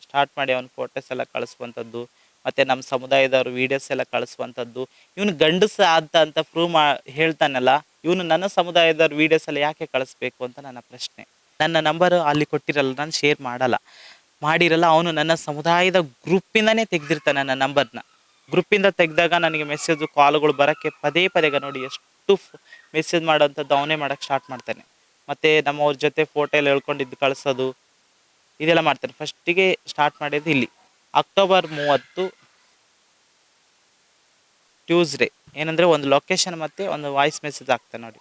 ಸ್ಟಾರ್ಟ್ ಮಾಡಿ ಅವನ ಫೋಟೋಸ್ ಎಲ್ಲ ಕಳಿಸುವಂಥದ್ದು, ಮತ್ತು ನಮ್ಮ ಸಮುದಾಯದವರು ವೀಡಿಯೋಸ್ ಎಲ್ಲ ಕಳಿಸುವಂಥದ್ದು. ಇವನು ಗಂಡಸ ಅಂತ ಪ್ರೂವ್ ಹೇಳ್ತಾನಲ್ಲ, ಇವನು ನನ್ನ ಸಮುದಾಯದವ್ರ ವೀಡಿಯೋಸ್ ಎಲ್ಲ ಯಾಕೆ ಕಳಿಸ್ಬೇಕು ಅಂತ ನನ್ನ ಪ್ರಶ್ನೆ. ನನ್ನ ನಂಬರು ಅಲ್ಲಿ ಕೊಟ್ಟಿರಲ್ಲ, ನಾನು ಶೇರ್ ಮಾಡಿರಲ್ಲ. ಅವನು ನನ್ನ ಸಮುದಾಯದ ಗ್ರೂಪಿಂದನೇ ತೆಗೆದಿರ್ತಾನೆ ನನ್ನ ನಂಬರ್ನ. ಗ್ರೂಪಿಂದ ತೆಗೆದಾಗ ನನಗೆ ಮೆಸೇಜು ಕಾಲ್ಗಳು ಬರೋಕ್ಕೆ ಪದೇ ನೋಡಿ ಎಷ್ಟು ಮೆಸೇಜ್ ಮಾಡೋವಂಥದ್ದು ಅವನೇ ಮಾಡೋಕ್ಕೆ ಸ್ಟಾರ್ಟ್ ಮಾಡ್ತಾನೆ. ಮತ್ತು ನಮ್ಮವ್ರ ಜೊತೆ ಫೋಟೋ ಎಲ್ಲ ಹೇಳ್ಕೊಂಡಿದ್ದು ಕಳಿಸೋದು, ಇದೆಲ್ಲ ಮಾಡ್ತಾನೆ. ಫಸ್ಟಿಗೆ ಸ್ಟಾರ್ಟ್ ಮಾಡಿದ್ದು ಇಲ್ಲಿ ಅಕ್ಟೋಬರ್ 30 ಟ್ಯೂಸ್ಡೇ ಏನಂದರೆ ಒಂದು ಲೊಕೇಶನ್ ಮತ್ತು ಒಂದು ವಾಯ್ಸ್ ಮೆಸೇಜ್ ಆಗ್ತಾನೆ ನೋಡಿ.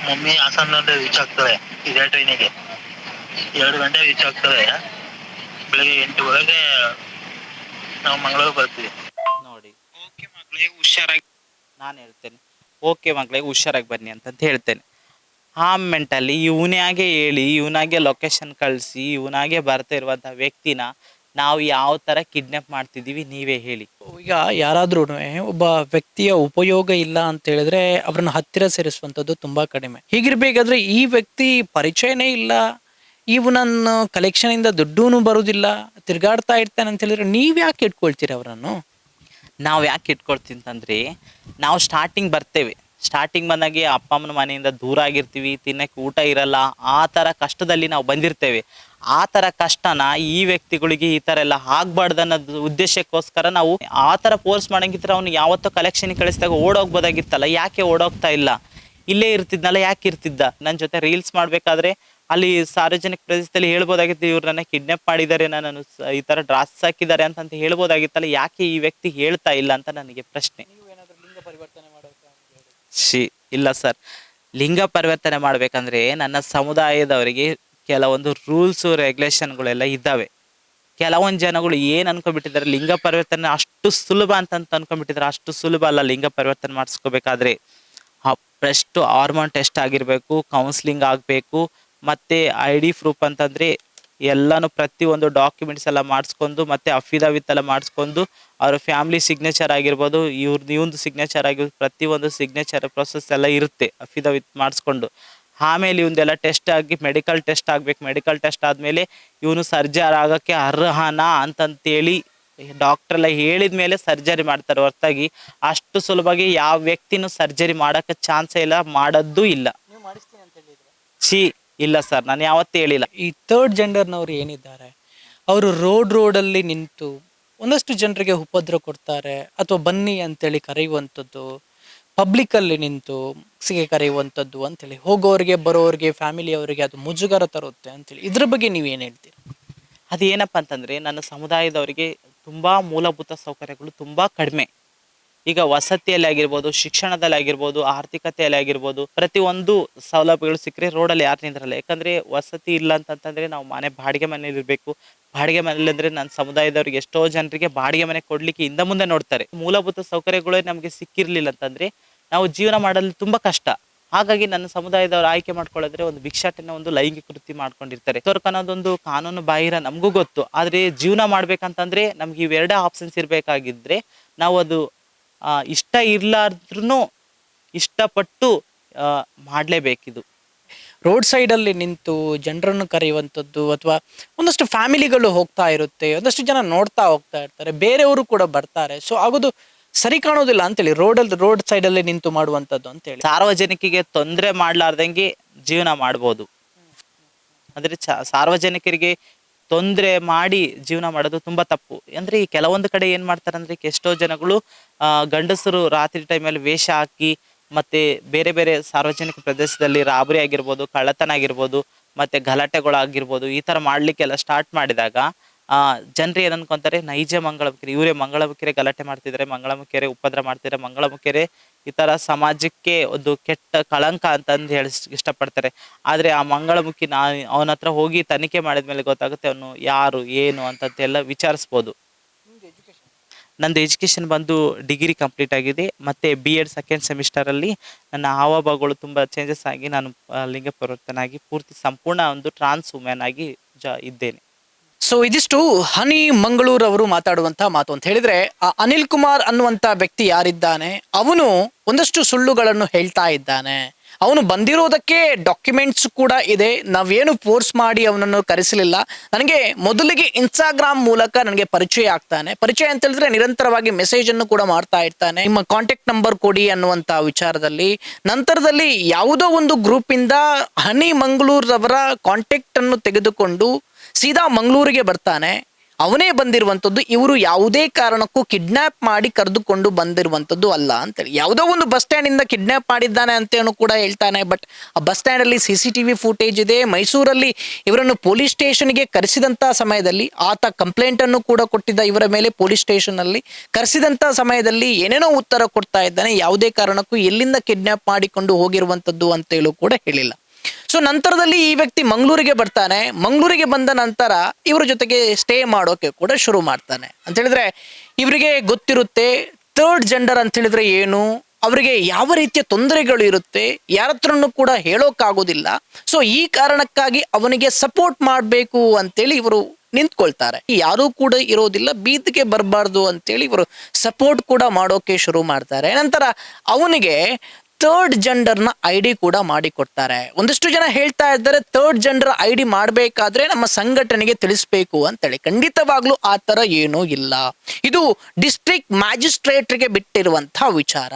ಮಮ್ಮಿ ಹಾಸನದಲ್ಲಿ ರೀಚ್ ಆಗ್ತದೆ, ಇದೇ ಟ್ರೈನಿಗೆ 2 ಗಂಟೆ ರೀಚ್ ಆಗ್ತದೆ. ಬೆಳಗ್ಗೆ 8 ನಾವು ಮಂಗಳೂರು ಬರ್ತೀವಿ ನೋಡಿ. ಓಕೆ ಮಗಳಿಗೆ ಹುಷಾರಾಗಿ, ನಾನು ಹೇಳ್ತೇನೆ ಓಕೆ ಮಗಳಿಗೆ ಹುಷಾರಾಗಿ ಬನ್ನಿ ಅಂತಂತ ಹೇಳ್ತೇನೆ. ಆ ಮೆಂಟಲ್ಲಿ ಇವನಾಗೆ ಹೇಳಿ, ಇವನಾಗೆ ಲೊಕೇಶನ್ ಕಳಿಸಿ, ಇವನಾಗೆ ಬರ್ತಾ ಇರುವಂಥ ವ್ಯಕ್ತಿನ ನಾವು ಯಾವ ಥರ ಕಿಡ್ನ್ಯಾಪ್ ಮಾಡ್ತಿದ್ದೀವಿ ನೀವೇ ಹೇಳಿ. ಈಗ ಯಾರಾದ್ರೂ ಒಬ್ಬ ವ್ಯಕ್ತಿಯ ಉಪಯೋಗ ಇಲ್ಲ ಅಂತ ಹೇಳಿದ್ರೆ ಅವ್ರನ್ನ ಹತ್ತಿರ ಸೇರಿಸುವಂಥದ್ದು ತುಂಬಾ ಕಡಿಮೆ. ಹೀಗಿರ್ಬೇಕಾದ್ರೆ ಈ ವ್ಯಕ್ತಿ ಪರಿಚಯನೇ ಇಲ್ಲ, ಇವನನ್ನು ಕಲೆಕ್ಷನ್ ಇಂದ ದುಡ್ಡೂ ಬರುವುದಿಲ್ಲ, ತಿರ್ಗಾಡ್ತಾ ಇರ್ತಾನೆ ಅಂತ ಹೇಳಿದ್ರೆ ನೀವ್ ಯಾಕೆ ಇಟ್ಕೊಳ್ತೀರಿ ಅವರನ್ನು? ನಾವು ಯಾಕೆ ಇಟ್ಕೊಳ್ತೀವಿ ಅಂತಂದರೆ, ನಾವು ಸ್ಟಾರ್ಟಿಂಗ್ ಬರ್ತೇವೆ, ಸ್ಟಾರ್ಟಿಂಗ್ ಬಂದಾಗೆ ಅಪ್ಪ ಅಮ್ಮನ ಮನೆಯಿಂದ ದೂರ ಆಗಿರ್ತೀವಿ, ತಿನ್ನಕ್ಕೆ ಊಟ ಇರಲ್ಲ, ಆ ಥರ ಕಷ್ಟದಲ್ಲಿ ನಾವು ಬಂದಿರ್ತೇವೆ. ಆ ಥರ ಕಷ್ಟನ ಈ ವ್ಯಕ್ತಿಗಳಿಗೆ ಈ ಥರ ಎಲ್ಲ ಆಗ್ಬಾರ್ದು ಅನ್ನೋದು ಉದ್ದೇಶಕ್ಕೋಸ್ಕರ ನಾವು ಆ ಥರ ಫೋರ್ಸ್ ಮಾಡಂಗಿದ್ರೆ ಅವ್ನು ಯಾವತ್ತೋ ಕಲೆಕ್ಷನ್ ಕಳಿಸಿದಾಗ ಓಡೋಗ್ಬೋದಾಗಿತ್ತಲ್ಲ, ಯಾಕೆ ಓಡೋಗ್ತಾ ಇಲ್ಲ? ಇಲ್ಲೇ ಇರ್ತಿದ್ನಲ್ಲ, ಯಾಕೆ ಇರ್ತಿದ್ದ? ನನ್ನ ಜೊತೆ ರೀಲ್ಸ್ ಮಾಡಬೇಕಾದ್ರೆ ಅಲ್ಲಿ ಸಾರ್ವಜನಿಕ ಪ್ರದೇಶದಲ್ಲಿ ಹೇಳ್ಬೋದಾಗಿತ್ತು, ಇವ್ರು ನನ್ನ ಕಿಡ್ನಾಪ್ ಮಾಡಿದ್ದಾರೆ, ನಾನು ಈ ಥರ ಡ್ರಾಸ್ ಹಾಕಿದ್ದಾರೆ ಅಂತ ಹೇಳ್ಬೋದಾಗಿತ್ತಲ್ಲ, ಯಾಕೆ ಈ ವ್ಯಕ್ತಿ ಹೇಳ್ತಾ ಇಲ್ಲ ಅಂತ ನನಗೆ ಪ್ರಶ್ನೆ. ಇಲ್ಲ ಸರ್, ಲಿಂಗ ಪರಿವರ್ತನೆ ಮಾಡ್ಬೇಕಂದ್ರೆ ನನ್ನ ಸಮುದಾಯದವರಿಗೆ ಕೆಲವೊಂದು ರೂಲ್ಸು ರೆಗ್ಯುಲೇಷನ್ಗಳೆಲ್ಲ ಇದ್ದಾವೆ. ಕೆಲವೊಂದು ಜನಗಳು ಏನು ಅನ್ಕೊಂಡ್ಬಿಟ್ಟಿದ್ದಾರೆ, ಲಿಂಗ ಪರಿವರ್ತನೆ ಅಷ್ಟು ಸುಲಭ ಅಂತ ಅನ್ಕೊಂಡ್ಬಿಟ್ಟಿದ್ದಾರೆ. ಅಷ್ಟು ಸುಲಭ ಅಲ್ಲ ಲಿಂಗ ಪರಿವರ್ತನೆ ಮಾಡಿಸ್ಕೋಬೇಕಾದ್ರೆ. ಫಸ್ಟು ಹಾರ್ಮೋನ್ ಟೆಸ್ಟ್ ಆಗಿರಬೇಕು, ಕೌನ್ಸ್ಲಿಂಗ್ ಆಗಬೇಕು, ಮತ್ತು ID ಪ್ರೂಫ್ ಅಂತಂದರೆ ಎಲ್ಲನೂ ಪ್ರತಿಯೊಂದು ಡಾಕ್ಯುಮೆಂಟ್ಸ್ ಎಲ್ಲ ಮಾಡಿಸ್ಕೊಂಡು, ಮತ್ತು ಅಫಿಡವಿಟ್ ಎಲ್ಲ ಮಾಡಿಸ್ಕೊಂಡು, ಅವ್ರ ಫ್ಯಾಮಿಲಿ ಸಿಗ್ನೇಚರ್ ಆಗಿರ್ಬೋದು, ಇವ್ರದ್ದು ಸಿಗ್ನೇಚರ್ ಆಗಿರ್ಬೋದು, ಪ್ರತಿಯೊಂದು ಸಿಗ್ನೇಚರ್ ಪ್ರೊಸೆಸ್ ಎಲ್ಲ ಇರುತ್ತೆ ಅಫಿಡವಿಟ್ ಮಾಡಿಸ್ಕೊಂಡು. ಆಮೇಲೆ ಇವಂದೆಲ್ಲ ಟೆಸ್ಟ್ ಆಗಿ ಮೆಡಿಕಲ್ ಟೆಸ್ಟ್ ಆಗಬೇಕು. ಮೆಡಿಕಲ್ ಟೆಸ್ಟ್ ಆದಮೇಲೆ ಇವನು ಸರ್ಜರಿ ಆಗೋಕ್ಕೆ ಅರ್ಹನಾ ಅಂತಂತೇಳಿ ಡಾಕ್ಟ್ರೆಲ್ಲ ಹೇಳಿದ ಮೇಲೆ ಸರ್ಜರಿ ಮಾಡ್ತಾರೆ ಹೊರತಾಗಿ ಅಷ್ಟು ಸುಲಭವಾಗಿ ಯಾವ ವ್ಯಕ್ತಿನೂ ಸರ್ಜರಿ ಮಾಡೋಕ್ಕೆ ಚಾನ್ಸೇ ಇಲ್ಲ, ಮಾಡೋದು ಇಲ್ಲ. ಇಲ್ಲ ಸರ್, ನಾನು ಯಾವತ್ತೂ ಹೇಳಿಲ್ಲ. ಈ ಥರ್ಡ್ ಜೆಂಡರ್ನವ್ರು ಏನಿದ್ದಾರೆ, ಅವರು ರೋಡಲ್ಲಿ ನಿಂತು ಒಂದಷ್ಟು ಜನರಿಗೆ ಉಪದ್ರ ಕೊಡ್ತಾರೆ, ಅಥವಾ ಬನ್ನಿ ಅಂತೇಳಿ ಕರೆಯುವಂಥದ್ದು, ಪಬ್ಲಿಕ್ಕಲ್ಲಿ ನಿಂತು ಸಿಗೆ ಕರೆಯುವಂಥದ್ದು ಅಂತೇಳಿ, ಹೋಗೋರಿಗೆ ಬರೋರಿಗೆ ಫ್ಯಾಮಿಲಿಯವರಿಗೆ ಅದು ಮುಜುಗರ ತರುತ್ತೆ ಅಂತೇಳಿ, ಇದ್ರ ಬಗ್ಗೆ ನೀವೇನು ಹೇಳ್ತೀರಿ? ಅದು ಏನಪ್ಪ ಅಂತಂದರೆ, ನನ್ನ ಸಮುದಾಯದವರಿಗೆ ತುಂಬ ಮೂಲಭೂತ ಸೌಕರ್ಯಗಳು ತುಂಬ ಕಡಿಮೆ. ಈಗ ವಸತಿಯಲ್ಲಿ ಆಗಿರ್ಬೋದು, ಶಿಕ್ಷಣದಲ್ಲಿ ಆಗಿರ್ಬೋದು, ಆರ್ಥಿಕತೆಯಲ್ಲಿ ಆಗಿರ್ಬೋದು, ಪ್ರತಿಯೊಂದು ಸೌಲಭ್ಯಗಳು ಸಿಕ್ಕರೆ ರೋಡಲ್ಲಿ ಯಾರು ನಿಂದ್ರಲ್ಲ. ಯಾಕಂದರೆ ವಸತಿ ಇಲ್ಲ ಅಂತಂತಂದರೆ ನಾವು ಬಾಡಿಗೆ ಮನೇಲಿ ಇರಬೇಕು. ಬಾಡಿಗೆ ಮನೇಲಿ ಅಂದರೆ ನನ್ನ ಸಮುದಾಯದವ್ರಿಗೆ ಎಷ್ಟೋ ಜನರಿಗೆ ಬಾಡಿಗೆ ಮನೆ ಕೊಡಲಿಕ್ಕೆ ಹಿಂದೆ ಮುಂದೆ ನೋಡ್ತಾರೆ. ಮೂಲಭೂತ ಸೌಕರ್ಯಗಳೇ ನಮಗೆ ಸಿಕ್ಕಿರಲಿಲ್ಲ ಅಂತಂದರೆ ನಾವು ಜೀವನ ಮಾಡಲು ತುಂಬ ಕಷ್ಟ. ಹಾಗಾಗಿ ನನ್ನ ಸಮುದಾಯದವ್ರು ಆಯ್ಕೆ ಮಾಡ್ಕೊಳ್ಳೋದ್ರೆ ಒಂದು ಭಿಕ್ಷಾಟನೆ, ಒಂದು ಲೈಂಗಿಕ ಕೃತ್ಯ ಮಾಡ್ಕೊಂಡಿರ್ತಾರೆ. ಅನ್ನೋದೊಂದು ಕಾನೂನು ಬಾಹಿರ ನಮಗೂ ಗೊತ್ತು. ಆದರೆ ಜೀವನ ಮಾಡ್ಬೇಕಂತಂದರೆ ನಮ್ಗೆ ಇವೆರಡೇ ಆಪ್ಷನ್ಸ್ ಇರಬೇಕಾಗಿದ್ದರೆ ನಾವು ಅದು ಇಷ್ಟ ಇರ್ಲಾರ್ದ್ರೂ ಇಷ್ಟಪಟ್ಟು ಮಾಡಲೇಬೇಕಿದು. ರೋಡ್ ಸೈಡಲ್ಲಿ ನಿಂತು ಜನರನ್ನು ಕರೆಯುವಂಥದ್ದು, ಅಥವಾ ಒಂದಷ್ಟು ಫ್ಯಾಮಿಲಿಗಳು ಹೋಗ್ತಾ ಇರುತ್ತೆ, ಒಂದಷ್ಟು ಜನ ನೋಡ್ತಾ ಹೋಗ್ತಾ ಇರ್ತಾರೆ, ಬೇರೆಯವರು ಕೂಡ ಬರ್ತಾರೆ. ಸೊ ಆಗೋದು ಸರಿ ಕಾಣೋದಿಲ್ಲ ಅಂತೇಳಿ ರೋಡ್ ಸೈಡಲ್ಲಿ ನಿಂತು ಮಾಡುವಂಥದ್ದು ಅಂತೇಳಿ. ಸಾರ್ವಜನಿಕರಿಗೆ ತೊಂದರೆ ಮಾಡಲಾರ್ದಂಗೆ ಜೀವನ ಮಾಡ್ಬೋದು. ಅಂದರೆ ಸಾರ್ವಜನಿಕರಿಗೆ ತೊಂದರೆ ಮಾಡಿ ಜೀವನ ಮಾಡೋದು ತುಂಬ ತಪ್ಪು. ಅಂದರೆ ಈ ಕೆಲವೊಂದು ಕಡೆ ಏನು ಮಾಡ್ತಾರೆ ಅಂದರೆ, ಎಷ್ಟೋ ಜನಗಳು ಗಂಡಸರು ರಾತ್ರಿ ಟೈಮಲ್ಲಿ ವೇಷ ಹಾಕಿ ಮತ್ತು ಬೇರೆ ಬೇರೆ ಸಾರ್ವಜನಿಕ ಪ್ರದೇಶದಲ್ಲಿ ರಾಬರಿ ಆಗಿರ್ಬೋದು, ಕಳ್ಳತನ ಆಗಿರ್ಬೋದು, ಮತ್ತು ಗಲಾಟೆಗಳಾಗಿರ್ಬೋದು, ಈ ಥರ ಮಾಡಲಿಕ್ಕೆಲ್ಲ ಸ್ಟಾರ್ಟ್ ಮಾಡಿದಾಗ ಜನರು ಏನು ಅನ್ಕೊಂತಾರೆ, ನೈಜ ಮಂಗಳಮುಖಿಯರು, ಇವರೇ ಮಂಗಳಮುಖಿಯರೇ ಗಲಾಟೆ ಮಾಡ್ತಿದ್ದಾರೆ, ಮಂಗಳಮುಖಿಯರೇ ಉಪದ್ರ ಮಾಡ್ತಿದ್ದಾರೆ, ಮಂಗಳಮುಖಿಯರೇ ಈ ಥರ ಸಮಾಜಕ್ಕೆ ಒಂದು ಕೆಟ್ಟ ಕಳಂಕ ಅಂತಂದು ಹೇಳಿ ಇಷ್ಟಪಡ್ತಾರೆ. ಆದರೆ ಆ ಮಂಗಳಮುಖಿ ಅವನ ಹತ್ರ ಹೋಗಿ ತನಿಖೆ ಮಾಡಿದ ಮೇಲೆ ಗೊತ್ತಾಗುತ್ತೆ ಅವನು ಯಾರು ಏನು ಅಂತಂತೆಲ್ಲ ವಿಚಾರಿಸ್ಬೋದು. ನಂದು ಎಜುಕೇಷನ್ ಬಂದು ಡಿಗ್ರಿ ಕಂಪ್ಲೀಟ್ ಆಗಿದೆ, ಮತ್ತು B.Ed ಸೆಕೆಂಡ್ ಸೆಮಿಸ್ಟರಲ್ಲಿ ನನ್ನ ಹಾವಭಾವಗಳು ತುಂಬ ಚೇಂಜಸ್ ಆಗಿ ನಾನು ಲಿಂಗ ಪರಿವರ್ತನೆ ಆಗಿ ಪೂರ್ತಿ ಸಂಪೂರ್ಣ ಒಂದು ಟ್ರಾನ್ಸ್ ವುಮೆನ್ ಆಗಿ ಇದ್ದೇನೆ. ಸೊ ಇದಿಷ್ಟು ಹನಿ ಮಂಗಳೂರ್ ಅವರು ಮಾತಾಡುವಂತಹ ಮಾತು. ಅಂತ ಹೇಳಿದ್ರೆ, ಆ ಅನಿಲ್ ಕುಮಾರ್ ಅನ್ನುವಂತ ವ್ಯಕ್ತಿ ಯಾರಿದ್ದಾನೆ, ಅವನು ಒಂದಷ್ಟು ಸುಳ್ಳುಗಳನ್ನು ಹೇಳ್ತಾ ಇದ್ದಾನೆ. ಅವನು ಬಂದಿರೋದಕ್ಕೆ ಡಾಕ್ಯುಮೆಂಟ್ಸ್ ಕೂಡ ಇದೆ. ನಾವೇನು ಫೋರ್ಸ್ ಮಾಡಿ ಅವನನ್ನು ಕರೆಸಲಿಲ್ಲ. ನನಗೆ ಮೊದಲಿಗೆ ಇನ್ಸ್ಟಾಗ್ರಾಮ್ ಮೂಲಕ ನನಗೆ ಪರಿಚಯ ಆಗ್ತಾನೆ. ಪರಿಚಯ ಅಂತ ಹೇಳಿದ್ರೆ ನಿರಂತರವಾಗಿ ಮೆಸೇಜ್ ಅನ್ನು ಕೂಡ ಮಾಡ್ತಾ ಇರ್ತಾನೆ, ನಿಮ್ಮ ಕಾಂಟ್ಯಾಕ್ಟ್ ನಂಬರ್ ಕೊಡಿ ಅನ್ನುವಂತ ವಿಚಾರದಲ್ಲಿ. ನಂತರದಲ್ಲಿ ಯಾವುದೋ ಒಂದು ಗ್ರೂಪ್ ಇಂದ ಹನಿ ಮಂಗಳೂರ್ ಅವರ ಕಾಂಟ್ಯಾಕ್ಟ್ ಅನ್ನು ತೆಗೆದುಕೊಂಡು ಸೀದಾ ಮಂಗಳೂರಿಗೆ ಬರ್ತಾನೆ. ಅವನೇ ಬಂದಿರುವಂಥದ್ದು. ಇವರು ಯಾವುದೇ ಕಾರಣಕ್ಕೂ ಕಿಡ್ನಾಪ್ ಮಾಡಿ ಕರೆದುಕೊಂಡು ಬಂದಿರುವಂಥದ್ದು ಅಲ್ಲ ಅಂತೇಳಿ. ಯಾವುದೋ ಒಂದು ಬಸ್ ಸ್ಟ್ಯಾಂಡ್ ಇಂದ ಕಿಡ್ನಾಪ್ ಮಾಡಿದ್ದಾನೆ ಅಂತೇನು ಕೂಡ ಹೇಳ್ತಾನೆ. ಬಟ್ ಆ ಬಸ್ ಸ್ಟ್ಯಾಂಡ್ ಅಲ್ಲಿ CCTV ಫುಟೇಜ್ ಇದೆ. ಮೈಸೂರಲ್ಲಿ ಇವರನ್ನು ಪೊಲೀಸ್ ಸ್ಟೇಷನ್ಗೆ ಕರೆಸಿದಂತ ಸಮಯದಲ್ಲಿ ಆತ ಕಂಪ್ಲೇಂಟ್ ಅನ್ನು ಕೂಡ ಕೊಟ್ಟಿದ್ದ ಇವರ ಮೇಲೆ. ಪೊಲೀಸ್ ಸ್ಟೇಷನ್ ಅಲ್ಲಿ ಕರೆಸಿದಂತ ಸಮಯದಲ್ಲಿ ಏನೇನೋ ಉತ್ತರ ಕೊಡ್ತಾ ಇದ್ದಾನೆ. ಯಾವುದೇ ಕಾರಣಕ್ಕೂ ಎಲ್ಲಿಂದ ಕಿಡ್ನಾಪ್ ಮಾಡಿಕೊಂಡು ಹೋಗಿರುವಂಥದ್ದು ಅಂತೇಳು ಕೂಡ ಹೇಳಿಲ್ಲ. ಸೊ ನಂತರದಲ್ಲಿ ಈ ವ್ಯಕ್ತಿ ಮಂಗಳೂರಿಗೆ ಬರ್ತಾನೆ. ಮಂಗಳೂರಿಗೆ ಬಂದ ನಂತರ ಇವರ ಜೊತೆಗೆ ಸ್ಟೇ ಮಾಡೋಕೆ ಕೂಡ ಶುರು ಮಾಡ್ತಾನೆ. ಅಂತ ಹೇಳಿದ್ರೆ ಇವರಿಗೆ ಗೊತ್ತಿರುತ್ತೆ ಥರ್ಡ್ ಜೆಂಡರ್ ಅಂತ ಹೇಳಿದ್ರೆ ಏನು, ಅವರಿಗೆ ಯಾವ ರೀತಿಯ ತೊಂದರೆಗಳು ಇರುತ್ತೆ, ಯಾರ ಹತ್ರನೂ ಕೂಡ ಹೇಳೋಕ್ಕಾಗೋದಿಲ್ಲ. ಸೊ ಈ ಕಾರಣಕ್ಕಾಗಿ ಅವನಿಗೆ ಸಪೋರ್ಟ್ ಮಾಡಬೇಕು ಅಂತೇಳಿ ಇವರು ನಿಂತ್ಕೊಳ್ತಾರೆ. ಯಾರೂ ಕೂಡ ಇರೋದಿಲ್ಲ, ಬೀದಿಗೆ ಬರಬಾರ್ದು ಅಂತೇಳಿ ಇವರು ಸಪೋರ್ಟ್ ಕೂಡ ಮಾಡೋಕೆ ಶುರು ಮಾಡ್ತಾರೆ. ನಂತರ ಅವನಿಗೆ ಥರ್ಡ್ ಜೆಂಡರ್ನ ID ಕೂಡ ಮಾಡಿಕೊಡ್ತಾರೆ. ಒಂದಷ್ಟು ಜನ ಹೇಳ್ತಾ ಇದ್ದಾರೆ ಥರ್ಡ್ ಜೆಂಡರ್ ID ಮಾಡಬೇಕಾದ್ರೆ ನಮ್ಮ ಸಂಘಟನೆಗೆ ತಿಳಿಸ್ಬೇಕು ಅಂತೇಳಿ. ಖಂಡಿತವಾಗ್ಲೂ ಆ ತರ ಏನೂ ಇಲ್ಲ. ಇದು ಡಿಸ್ಟ್ರಿಕ್ಟ್ ಮ್ಯಾಜಿಸ್ಟ್ರೇಟ್ಗೆ ಬಿಟ್ಟಿರುವಂತಹ ವಿಚಾರ.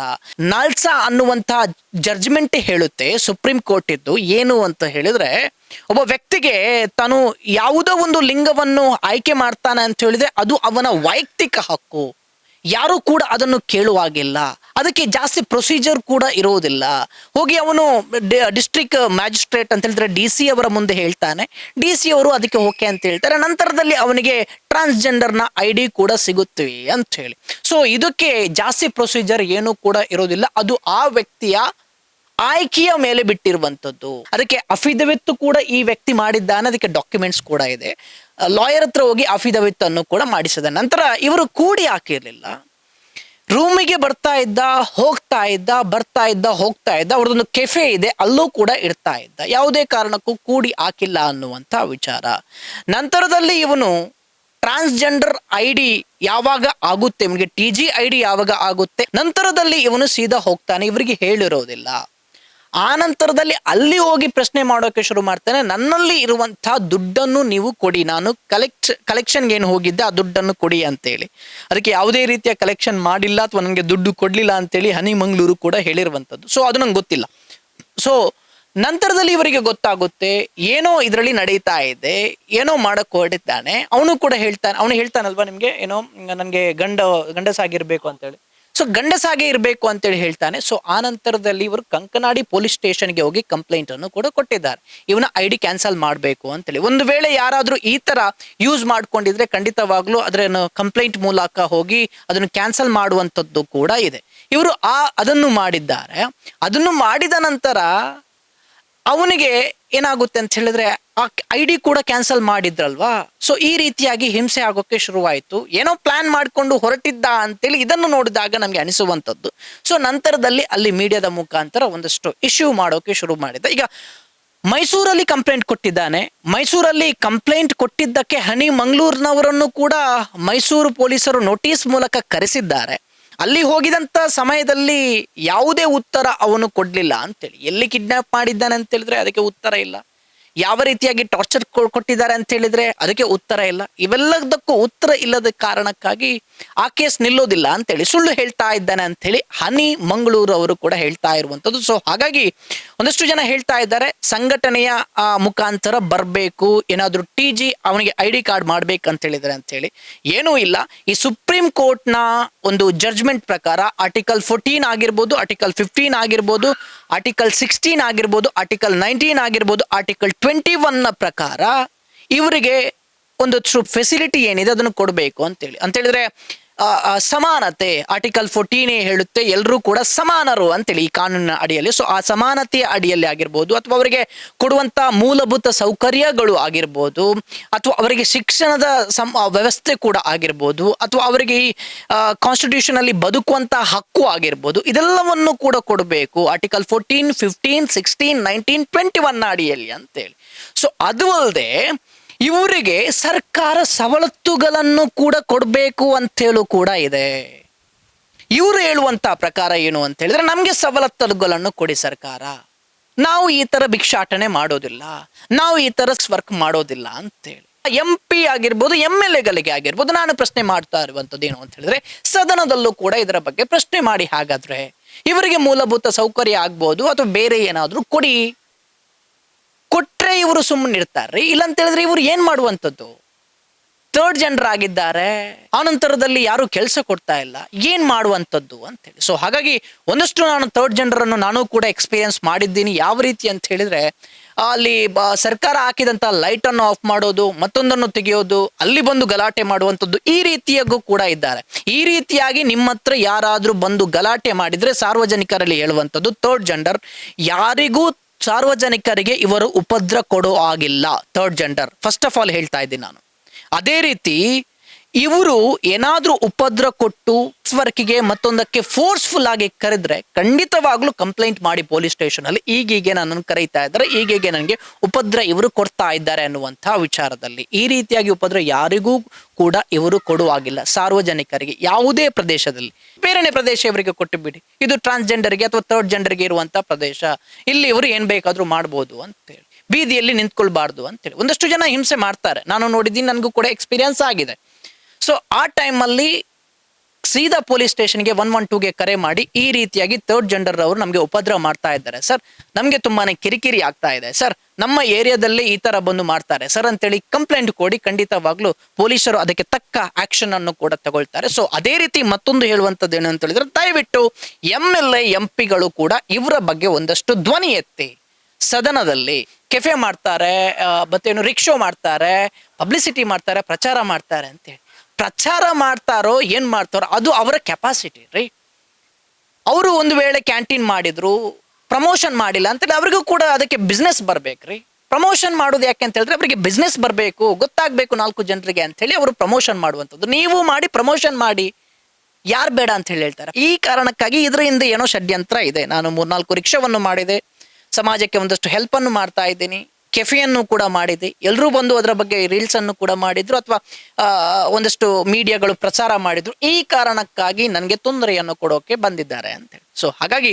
ನಾಲ್ಸಾ ಅನ್ನುವಂತಹ ಜಡ್ಜ್ಮೆಂಟ್ ಹೇಳುತ್ತೆ ಸುಪ್ರೀಂ ಕೋರ್ಟ್ ಇದ್ದು ಏನು ಅಂತ ಹೇಳಿದ್ರೆ, ಒಬ್ಬ ವ್ಯಕ್ತಿಗೆ ತಾನು ಯಾವುದೋ ಒಂದು ಲಿಂಗವನ್ನು ಆಯ್ಕೆ ಮಾಡ್ತಾನೆ ಅಂತ ಹೇಳಿದ್ರೆ ಅದು ಅವನ ವೈಯಕ್ತಿಕ ಹಕ್ಕು. ಯಾರು ಕೂಡ ಅದನ್ನು ಕೇಳುವಾಗಿಲ್ಲ. ಅದಕ್ಕೆ ಜಾಸ್ತಿ ಪ್ರೊಸೀಜರ್ ಕೂಡ ಇರೋದಿಲ್ಲ. ಹೋಗಿ ಅವನು ಡಿಸ್ಟ್ರಿಕ್ಟ್ ಮ್ಯಾಜಿಸ್ಟ್ರೇಟ್ ಅಂತ ಹೇಳಿದ್ರೆ DC ಅವರ ಮುಂದೆ ಹೇಳ್ತಾನೆ. DC ಅವರು ಅದಕ್ಕೆ ಓಕೆ ಅಂತ ಹೇಳ್ತಾರೆ. ನಂತರದಲ್ಲಿ ಅವನಿಗೆ ಟ್ರಾನ್ಸ್ಜೆಂಡರ್ನ ID ಕೂಡ ಸಿಗುತ್ತವೆ ಅಂತ ಹೇಳಿ. ಸೊ ಇದಕ್ಕೆ ಜಾಸ್ತಿ ಪ್ರೊಸೀಜರ್ ಏನು ಕೂಡ ಇರೋದಿಲ್ಲ. ಅದು ಆ ವ್ಯಕ್ತಿಯ ಆಯ್ಕೆಯ ಮೇಲೆ ಬಿಟ್ಟಿರುವಂತದ್ದು. ಅದಕ್ಕೆ ಅಫಿಡವಿತ್ ಕೂಡ ಈ ವ್ಯಕ್ತಿ ಮಾಡಿದ್ದಾನೆ. ಅದಕ್ಕೆ ಡಾಕ್ಯುಮೆಂಟ್ಸ್ ಕೂಡ ಇದೆ. ಲಾಯರ್ ಹತ್ರ ಹೋಗಿ ಅಫಿಡವಿತ್ ಅನ್ನು ಕೂಡ ಮಾಡಿಸಿದ ನಂತರ ಇವರು ಕೂಡಿ ಹಾಕಿರ್ಲಿಲ್ಲ. ರೂಮಿಗೆ ಬರ್ತಾ ಇದ್ದ, ಹೋಗ್ತಾ ಇದ್ದ, ಬರ್ತಾ ಇದ್ದ, ಹೋಗ್ತಾ ಇದ್ದ. ಅವ್ರದೊಂದು ಕೆಫೆ ಇದೆ, ಅಲ್ಲೂ ಕೂಡ ಇರ್ತಾ ಇದ್ದ. ಯಾವುದೇ ಕಾರಣಕ್ಕೂ ಕೂಡಿ ಹಾಕಿಲ್ಲ ಅನ್ನುವಂಥ ವಿಚಾರ. ನಂತರದಲ್ಲಿ ಇವನು ಟ್ರಾನ್ಸ್ಜೆಂಡರ್ ID ಯಾವಾಗ ಆಗುತ್ತೆ, ಇವನಿಗೆ TG ID ಯಾವಾಗ ಆಗುತ್ತೆ, ನಂತರದಲ್ಲಿ ಇವನು ಸೀದಾ ಹೋಗ್ತಾನೆ. ಇವರಿಗೆ ಹೇಳಿರೋದಿಲ್ಲ. ಆ ನಂತರದಲ್ಲಿ ಅಲ್ಲಿ ಹೋಗಿ ಪ್ರಶ್ನೆ ಮಾಡೋಕೆ ಶುರು ಮಾಡ್ತಾನೆ. ನನ್ನಲ್ಲಿ ಇರುವಂತಹ ದುಡ್ಡನ್ನು ನೀವು ಕೊಡಿ, ನಾನು ಕಲೆಕ್ಷನ್ಗೆ ಏನು ಹೋಗಿದ್ದೆ ಆ ದುಡ್ಡನ್ನು ಕೊಡಿ ಅಂತೇಳಿ. ಅದಕ್ಕೆ ಯಾವುದೇ ರೀತಿಯ ಕಲೆಕ್ಷನ್ ಮಾಡಿಲ್ಲ ಅಥವಾ ನನಗೆ ದುಡ್ಡು ಕೊಡ್ಲಿಲ್ಲ ಅಂತೇಳಿ ಹನಿ ಮಂಗಳೂರು ಕೂಡ ಹೇಳಿರುವಂಥದ್ದು. ಸೊ ಅದು ನಂಗೆ ಗೊತ್ತಿಲ್ಲ. ಸೊ ನಂತರದಲ್ಲಿ ಇವರಿಗೆ ಗೊತ್ತಾಗುತ್ತೆ ಏನೋ ಇದರಲ್ಲಿ ನಡೀತಾ ಇದೆ, ಏನೋ ಮಾಡಕ್ ಹೊರಟಿದ್ದಾನೆ. ಅವನು ಕೂಡ ಅವನು ಹೇಳ್ತಾನಲ್ವಾ ನಿಮ್ಗೆ ಏನೋ ನನಗೆ ಗಂಡಸಾಗಿರ್ಬೇಕು ಅಂತೇಳಿ. ಸೊ ಗಂಡಸಾಗೆ ಇರಬೇಕು ಅಂತೇಳಿ ಹೇಳ್ತಾನೆ. ಸೊ ಆ ನಂತರದಲ್ಲಿ ಇವರು ಕಂಕನಾಡಿ ಪೊಲೀಸ್ ಸ್ಟೇಷನ್ಗೆ ಹೋಗಿ ಕಂಪ್ಲೇಂಟ್ ಅನ್ನು ಕೂಡ ಕೊಟ್ಟಿದ್ದಾರೆ. ಇವನ ID ಕ್ಯಾನ್ಸಲ್ ಮಾಡಬೇಕು ಅಂತೇಳಿ. ಒಂದು ವೇಳೆ ಯಾರಾದ್ರೂ ಈ ತರ ಯೂಸ್ ಮಾಡ್ಕೊಂಡಿದ್ರೆ ಖಂಡಿತವಾಗ್ಲೂ ಅದನ್ನು ಕಂಪ್ಲೇಂಟ್ ಮೂಲಕ ಹೋಗಿ ಅದನ್ನು ಕ್ಯಾನ್ಸಲ್ ಮಾಡುವಂಥದ್ದು ಕೂಡ ಇದೆ. ಇವರು ಅದನ್ನು ಮಾಡಿದ್ದಾರೆ. ಅದನ್ನು ಮಾಡಿದ ನಂತರ ಅವನಿಗೆ ಏನಾಗುತ್ತೆ ಅಂತ ಹೇಳಿದ್ರೆ ಆ ID ಕೂಡ ಕ್ಯಾನ್ಸಲ್ ಮಾಡಿದ್ರಲ್ವಾ. ಸೊ ಈ ರೀತಿಯಾಗಿ ಹಿಂಸೆ ಆಗೋಕೆ ಶುರುವಾಯಿತು. ಏನೋ ಪ್ಲಾನ್ ಮಾಡಿಕೊಂಡು ಹೊರಟಿದ್ದ ಅಂತೇಳಿ ಇದನ್ನು ನೋಡಿದಾಗ ನಮ್ಗೆ ಅನಿಸುವಂಥದ್ದು. ಸೊ ನಂತರದಲ್ಲಿ ಅಲ್ಲಿ ಮೀಡಿಯಾದ ಮುಖಾಂತರ ಒಂದಷ್ಟು ಇಶ್ಯೂ ಮಾಡೋಕೆ ಶುರು ಮಾಡಿದ. ಈಗ ಮೈಸೂರಲ್ಲಿ ಕಂಪ್ಲೇಂಟ್ ಕೊಟ್ಟಿದ್ದಾನೆ. ಮೈಸೂರಲ್ಲಿ ಕಂಪ್ಲೇಂಟ್ ಕೊಟ್ಟಿದ್ದಕ್ಕೆ ಹನಿ ಮಂಗಳೂರಿನವರನ್ನು ಕೂಡ ಮೈಸೂರು ಪೊಲೀಸರು ನೋಟಿಸ್ ಮೂಲಕ ಕರೆಸಿದ್ದಾರೆ. ಅಲ್ಲಿ ಹೋಗಿದಂತ ಸಮಯದಲ್ಲಿ ಯಾವುದೇ ಉತ್ತರ ಅವನು ಕೊಡ್ಲಿಲ್ಲ ಅಂತೇಳಿ. ಎಲ್ಲಿ ಕಿಡ್ನಾಪ್ ಮಾಡಿದ್ದಾನೆ ಅಂತ ಹೇಳಿದ್ರೆ ಅದಕ್ಕೆ ಉತ್ತರ ಇಲ್ಲ. ಯಾವ ರೀತಿಯಾಗಿ ಟಾರ್ಚರ್ ಕೊಟ್ಟಿದ್ದಾರೆ ಅಂತ ಹೇಳಿದ್ರೆ ಅದಕ್ಕೆ ಉತ್ತರ ಇಲ್ಲ. ಇವೆಲ್ಲದಕ್ಕೂ ಉತ್ತರ ಇಲ್ಲದ ಕಾರಣಕ್ಕಾಗಿ ಆ ಕೇಸ್ ನಿಲ್ಲೋದಿಲ್ಲ ಅಂತೇಳಿ ಸುಳ್ಳು ಹೇಳ್ತಾ ಇದ್ದಾನೆ ಅಂತೇಳಿ ಹನಿ ಮಂಗಳೂರು ಅವರು ಕೂಡ ಹೇಳ್ತಾ ಇರುವಂಥದ್ದು. ಸೊ ಹಾಗಾಗಿ ಒಂದಷ್ಟು ಜನ ಹೇಳ್ತಾ ಇದ್ದಾರೆ ಸಂಘಟನೆಯ ಮುಖಾಂತರ ಬರಬೇಕು, ಏನಾದರೂ TG ಅವನಿಗೆ ID ಕಾರ್ಡ್ ಮಾಡ್ಬೇಕಂತ ಹೇಳಿದ್ರೆ ಅಂತ ಹೇಳಿ. ಏನೂ ಇಲ್ಲ. ಈ ಸುಪ್ರೀಂ ಕೋರ್ಟ್ನ ಒಂದು ಜಡ್ಜ್ಮೆಂಟ್ ಪ್ರಕಾರ ಆರ್ಟಿಕಲ್ 14 ಆಗಿರ್ಬೋದು, ಆರ್ಟಿಕಲ್ 15 ಆಗಿರ್ಬೋದು, ಆರ್ಟಿಕಲ್ 16 ಆಗಿರ್ಬೋದು, ಆರ್ಟಿಕಲ್ 19 ಆಗಿರ್ಬೋದು, ಆರ್ಟಿಕಲ್ 21ನ ಪ್ರಕಾರ ಇವರಿಗೆ ಒಂದು ಫೆಸಿಲಿಟಿ ಏನಿದೆ ಅದನ್ನು ಕೊಡಬೇಕು ಅಂತೇಳಿದ್ರೆ ಸಮಾನತೆ. ಆರ್ಟಿಕಲ್ 14 ಹೇಳುತ್ತೆ ಎಲ್ಲರೂ ಕೂಡ ಸಮಾನರು ಅಂತೇಳಿ ಈ ಕಾನೂನಿನ ಅಡಿಯಲ್ಲಿ. ಸೊ ಆ ಸಮಾನತೆಯ ಅಡಿಯಲ್ಲಿ ಆಗಿರ್ಬೋದು, ಅಥವಾ ಅವರಿಗೆ ಕೊಡುವಂತ ಮೂಲಭೂತ ಸೌಕರ್ಯಗಳು ಆಗಿರ್ಬೋದು, ಅಥವಾ ಅವರಿಗೆ ಶಿಕ್ಷಣದ ವ್ಯವಸ್ಥೆ ಕೂಡ ಆಗಿರ್ಬೋದು, ಅಥವಾ ಅವರಿಗೆ ಈ ಕಾನ್ಸ್ಟಿಟ್ಯೂಷನ್ ಅಲ್ಲಿ ಬದುಕುವಂತ ಹಕ್ಕು ಆಗಿರ್ಬೋದು, ಇದೆಲ್ಲವನ್ನು ಕೂಡ ಕೊಡಬೇಕು ಆರ್ಟಿಕಲ್ 14, 15, 16, 19, 21 ಅಡಿಯಲ್ಲಿ ಅಂತೇಳಿ. ಸೊ ಅದು ಅಲ್ಲದೆ ಇವರಿಗೆ ಸರ್ಕಾರ ಸವಲತ್ತುಗಳನ್ನು ಕೂಡ ಕೊಡಬೇಕು ಅಂತೇಳು ಕೂಡ ಇದೆ. ಇವರು ಹೇಳುವಂತ ಪ್ರಕಾರ ಏನು ಅಂತ ಹೇಳಿದ್ರೆ ನಮ್ಗೆ ಸವಲತ್ತುಗಳನ್ನು ಕೊಡಿ ಸರ್ಕಾರ, ನಾವು ಈ ತರ ಭಿಕ್ಷಾಟನೆ ಮಾಡೋದಿಲ್ಲ, ನಾವು ಈ ತರ ವರ್ಕ್ ಮಾಡೋದಿಲ್ಲ ಅಂತೇಳಿ. MP ಆಗಿರ್ಬೋದು, MLAಗಳಿಗೆ ಆಗಿರ್ಬೋದು ನಾನು ಪ್ರಶ್ನೆ ಮಾಡ್ತಾ ಇರುವಂತದ್ದು ಏನು ಅಂತ ಹೇಳಿದ್ರೆ ಸದನದಲ್ಲೂ ಕೂಡ ಇದರ ಬಗ್ಗೆ ಪ್ರಶ್ನೆ ಮಾಡಿ. ಹಾಗಾದ್ರೆ ಇವರಿಗೆ ಮೂಲಭೂತ ಸೌಕರ್ಯ ಆಗ್ಬೋದು ಅಥವಾ ಬೇರೆ ಏನಾದ್ರೂ ಕೊಡಿ. ಕೊಟ್ರೆ ಇವರು ಸುಮ್ಮನೆ ಇರ್ತಾರೆ. ಇಲ್ಲ ಅಂತ ಹೇಳಿದ್ರೆ ಇವರು ಏನ್ ಮಾಡುವಂಥದ್ದು? ಥರ್ಡ್ ಜೆಂಡರ್ ಆಗಿದ್ದಾರೆ, ಆನಂತರದಲ್ಲಿ ಯಾರು ಕೆಲಸ ಕೊಡ್ತಾ ಇಲ್ಲ, ಏನ್ ಮಾಡುವಂಥದ್ದು ಅಂತೇಳಿ. ಸೊ ಹಾಗಾಗಿ ಒಂದಷ್ಟು ನಾನು ಥರ್ಡ್ ಜೆಂಡರ್ ಅನ್ನು ನಾನು ಕೂಡ ಎಕ್ಸ್ಪೀರಿಯನ್ಸ್ ಮಾಡಿದ್ದೀನಿ. ಯಾವ ರೀತಿ ಅಂತ ಹೇಳಿದ್ರೆ ಅಲ್ಲಿ ಸರ್ಕಾರ ಹಾಕಿದಂತ ಲೈಟ್ ಅನ್ನು ಆಫ್ ಮಾಡೋದು, ಮತ್ತೊಂದನ್ನು ತೆಗೆಯೋದು, ಅಲ್ಲಿ ಬಂದು ಗಲಾಟೆ ಮಾಡುವಂಥದ್ದು, ಈ ರೀತಿಯಾಗೂ ಕೂಡ ಇದ್ದಾರೆ. ಈ ರೀತಿಯಾಗಿ ನಿಮ್ಮ ಹತ್ರ ಯಾರಾದ್ರೂ ಬಂದು ಗಲಾಟೆ ಮಾಡಿದ್ರೆ ಸಾರ್ವಜನಿಕರಲ್ಲಿ ಹೇಳುವಂಥದ್ದು ಥರ್ಡ್ ಜೆಂಡರ್ ಯಾರಿಗೂ ಸಾರ್ವಜನಿಕರಿಗೆ ಇವರು ಉಪದ್ರ ಕೊಡೋ ಆಗಿಲ್ಲ. Third gender first of all ಹೇಳ್ತಾ ಇದ್ದೀನಿ ನಾನು. ಅದೇ ರೀತಿ ಇವರು ಏನಾದ್ರೂ ಉಪದ್ರ ಕೊಟ್ಟು ಸೆಕ್ಸ್ ವರ್ಕ್ಗೆ ಮತ್ತೊಂದಕ್ಕೆ ಫೋರ್ಸ್ಫುಲ್ ಆಗಿ ಕರೆದ್ರೆ ಖಂಡಿತವಾಗ್ಲೂ ಕಂಪ್ಲೇಂಟ್ ಮಾಡಿ ಪೊಲೀಸ್ ಸ್ಟೇಷನ್ ಅಲ್ಲಿ ಈಗೀಗೆ ನನ್ನನ್ನು ಕರೀತಾ ಇದ್ದಾರೆ, ಈಗೀಗೆ ನನಗೆ ಉಪದ್ರ ಇವರು ಕೊಡ್ತಾ ಇದ್ದಾರೆ ಅನ್ನುವಂತಹ ವಿಚಾರದಲ್ಲಿ. ಈ ರೀತಿಯಾಗಿ ಉಪದ್ರ ಯಾರಿಗೂ ಕೂಡ ಇವರು ಕೊಡುವಾಗಿಲ್ಲ, ಸಾರ್ವಜನಿಕರಿಗೆ ಯಾವುದೇ ಪ್ರದೇಶದಲ್ಲಿ. ಬೇರೆನೆ ಪ್ರದೇಶ ಇವರಿಗೆ ಕೊಟ್ಟು ಬಿಡಿ, ಇದು ಟ್ರಾನ್ಸ್ಜೆಂಡರ್ಗೆ ಅಥವಾ ಥರ್ಡ್ ಜೆಂಡರ್ಗೆ ಇರುವಂತಹ ಪ್ರದೇಶ, ಇಲ್ಲಿ ಇವರು ಏನ್ ಬೇಕಾದ್ರೂ ಮಾಡ್ಬೋದು ಅಂತೇಳಿ, ಬೀದಿಯಲ್ಲಿ ನಿಂತ್ಕೊಳ್ಬಾರ್ದು ಅಂತೇಳಿ ಒಂದಷ್ಟು ಜನ ಹಿಂಸೆ ಮಾಡ್ತಾರೆ. ನಾನು ನೋಡಿದ್ದೀನಿ, ನನಗೂ ಕೂಡ ಎಕ್ಸ್ಪೀರಿಯನ್ಸ್ ಆಗಿದೆ. ಸೊ ಆ ಟೈಮಲ್ಲಿ ಸೀದಾ ಪೊಲೀಸ್ ಸ್ಟೇಷನ್ಗೆ 112ಗೆ ಕರೆ ಮಾಡಿ ಈ ರೀತಿಯಾಗಿ ಥರ್ಡ್ ಜೆಂಡರ್ ಅವರು ನಮಗೆ ಉಪದ್ರ ಮಾಡ್ತಾ ಇದ್ದಾರೆ ಸರ್, ನಮಗೆ ತುಂಬಾನೇ ಕಿರಿಕಿರಿ ಆಗ್ತಾ ಇದೆ ಸರ್, ನಮ್ಮ ಏರಿಯಾದಲ್ಲಿ ಈ ತರ ಬಂದು ಮಾಡ್ತಾರೆ ಸರ್ ಅಂತೇಳಿ ಕಂಪ್ಲೇಂಟ್ ಕೊಡಿ. ಖಂಡಿತವಾಗ್ಲೂ ಪೊಲೀಸರು ಅದಕ್ಕೆ ತಕ್ಕ ಆಕ್ಷನ್ ಅನ್ನು ಕೂಡ ತಗೊಳ್ತಾರೆ. ಸೊ ಅದೇ ರೀತಿ ಮತ್ತೊಂದು ಹೇಳುವಂಥದ್ದು ಏನು ಅಂತ ಹೇಳಿದ್ರೆ, ದಯವಿಟ್ಟು MLA MP ಗಳು ಕೂಡ ಇವರ ಬಗ್ಗೆ ಒಂದಷ್ಟು ಧ್ವನಿ ಎತ್ತಿ ಸದನದಲ್ಲಿ. ಕೆಫೆ ಮಾಡ್ತಾರೆ, ಮತ್ತೇನು ರಿಕ್ಷೋ ಮಾಡ್ತಾರೆ, ಪಬ್ಲಿಸಿಟಿ ಮಾಡ್ತಾರೆ, ಪ್ರಚಾರ ಮಾಡ್ತಾರೆ ಅಂತೇಳಿ. ಪ್ರಚಾರ ಮಾಡ್ತಾರೋ ಏನ್ ಮಾಡ್ತಾರೋ ಅದು ಅವರ ಕೆಪಾಸಿಟಿ ರೈಟ್. ಅವರು ಒಂದು ವೇಳೆ ಕ್ಯಾಂಟೀನ್ ಮಾಡಿದ್ರು, ಪ್ರಮೋಷನ್ ಮಾಡಿಲ್ಲ ಅಂತೇಳಿ ಅವ್ರಿಗೂ ಕೂಡ ಅದಕ್ಕೆ ಬಿಸ್ನೆಸ್ ಬರ್ಬೇಕ್ರಿ. ಪ್ರಮೋಷನ್ ಮಾಡೋದು ಯಾಕೆ ಅಂತ ಹೇಳಿದ್ರೆ ಅವರಿಗೆ ಬಿಸ್ನೆಸ್ ಬರಬೇಕು, ಗೊತ್ತಾಗಬೇಕು 4 ಜನರಿಗೆ ಅಂತ ಹೇಳಿ ಅವರು ಪ್ರಮೋಷನ್ ಮಾಡುವಂಥದ್ದು. ನೀವು ಮಾಡಿ ಪ್ರಮೋಷನ್ ಮಾಡಿ, ಯಾರು ಬೇಡ ಅಂತ ಹೇಳಿ ಹೇಳ್ತಾರೆ. ಈ ಕಾರಣಕ್ಕಾಗಿ ಇದರಿಂದ ಏನೋ ಷಡ್ಯಂತ್ರ ಇದೆ. ನಾನು 3-4 ರಿಕ್ಷಾವನ್ನು ಮಾಡಿದೆ, ಸಮಾಜಕ್ಕೆ ಒಂದಷ್ಟು ಹೆಲ್ಪ್ ಅನ್ನು ಮಾಡ್ತಾ ಇದ್ದೀನಿ, ಕೆಫೆಯನ್ನು ಕೂಡ ಮಾಡಿದೆ, ಎಲ್ಲರೂ ಬಂದು ಅದರ ಬಗ್ಗೆ ರೀಲ್ಸ್ ಅನ್ನು ಕೂಡ ಮಾಡಿದ್ರು, ಅಥವಾ ಒಂದಷ್ಟು ಮೀಡಿಯಾಗಳು ಪ್ರಚಾರ ಮಾಡಿದ್ರು. ಈ ಕಾರಣಕ್ಕಾಗಿ ನನಗೆ ತೊಂದರೆಯನ್ನು ಕೊಡೋಕೆ ಬಂದಿದ್ದಾರೆ ಅಂತೇಳಿ. ಸೊ ಹಾಗಾಗಿ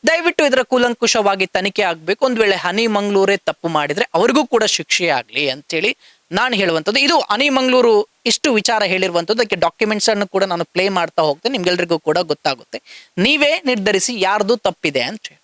ದಯವಿಟ್ಟು ಇದರ ಕೂಲಂಕುಷವಾಗಿ ತನಿಖೆ ಆಗಬೇಕು. ಒಂದು ವೇಳೆ ಹನಿ ಮಂಗಳೂರೇ ತಪ್ಪು ಮಾಡಿದ್ರೆ ಅವ್ರಿಗೂ ಕೂಡ ಶಿಕ್ಷೆ ಆಗಲಿ ಅಂತೇಳಿ ನಾನು ಹೇಳುವಂಥದ್ದು. ಇದು ಹನಿ ಮಂಗಳೂರು ಇಷ್ಟು ವಿಚಾರ ಹೇಳಿರುವಂಥದ್ದು. ಅದಕ್ಕೆ ಡಾಕ್ಯುಮೆಂಟ್ಸ್ ಅನ್ನು ಕೂಡ ನಾನು ಪ್ಲೇ ಮಾಡ್ತಾ ಹೋಗ್ತೇನೆ, ನಿಮ್ಗೆಲ್ರಿಗೂ ಕೂಡ ಗೊತ್ತಾಗುತ್ತೆ. ನೀವೇ ನಿರ್ಧರಿಸಿ ಯಾರ್ದು ತಪ್ಪಿದೆ ಅಂತ ಹೇಳಿ.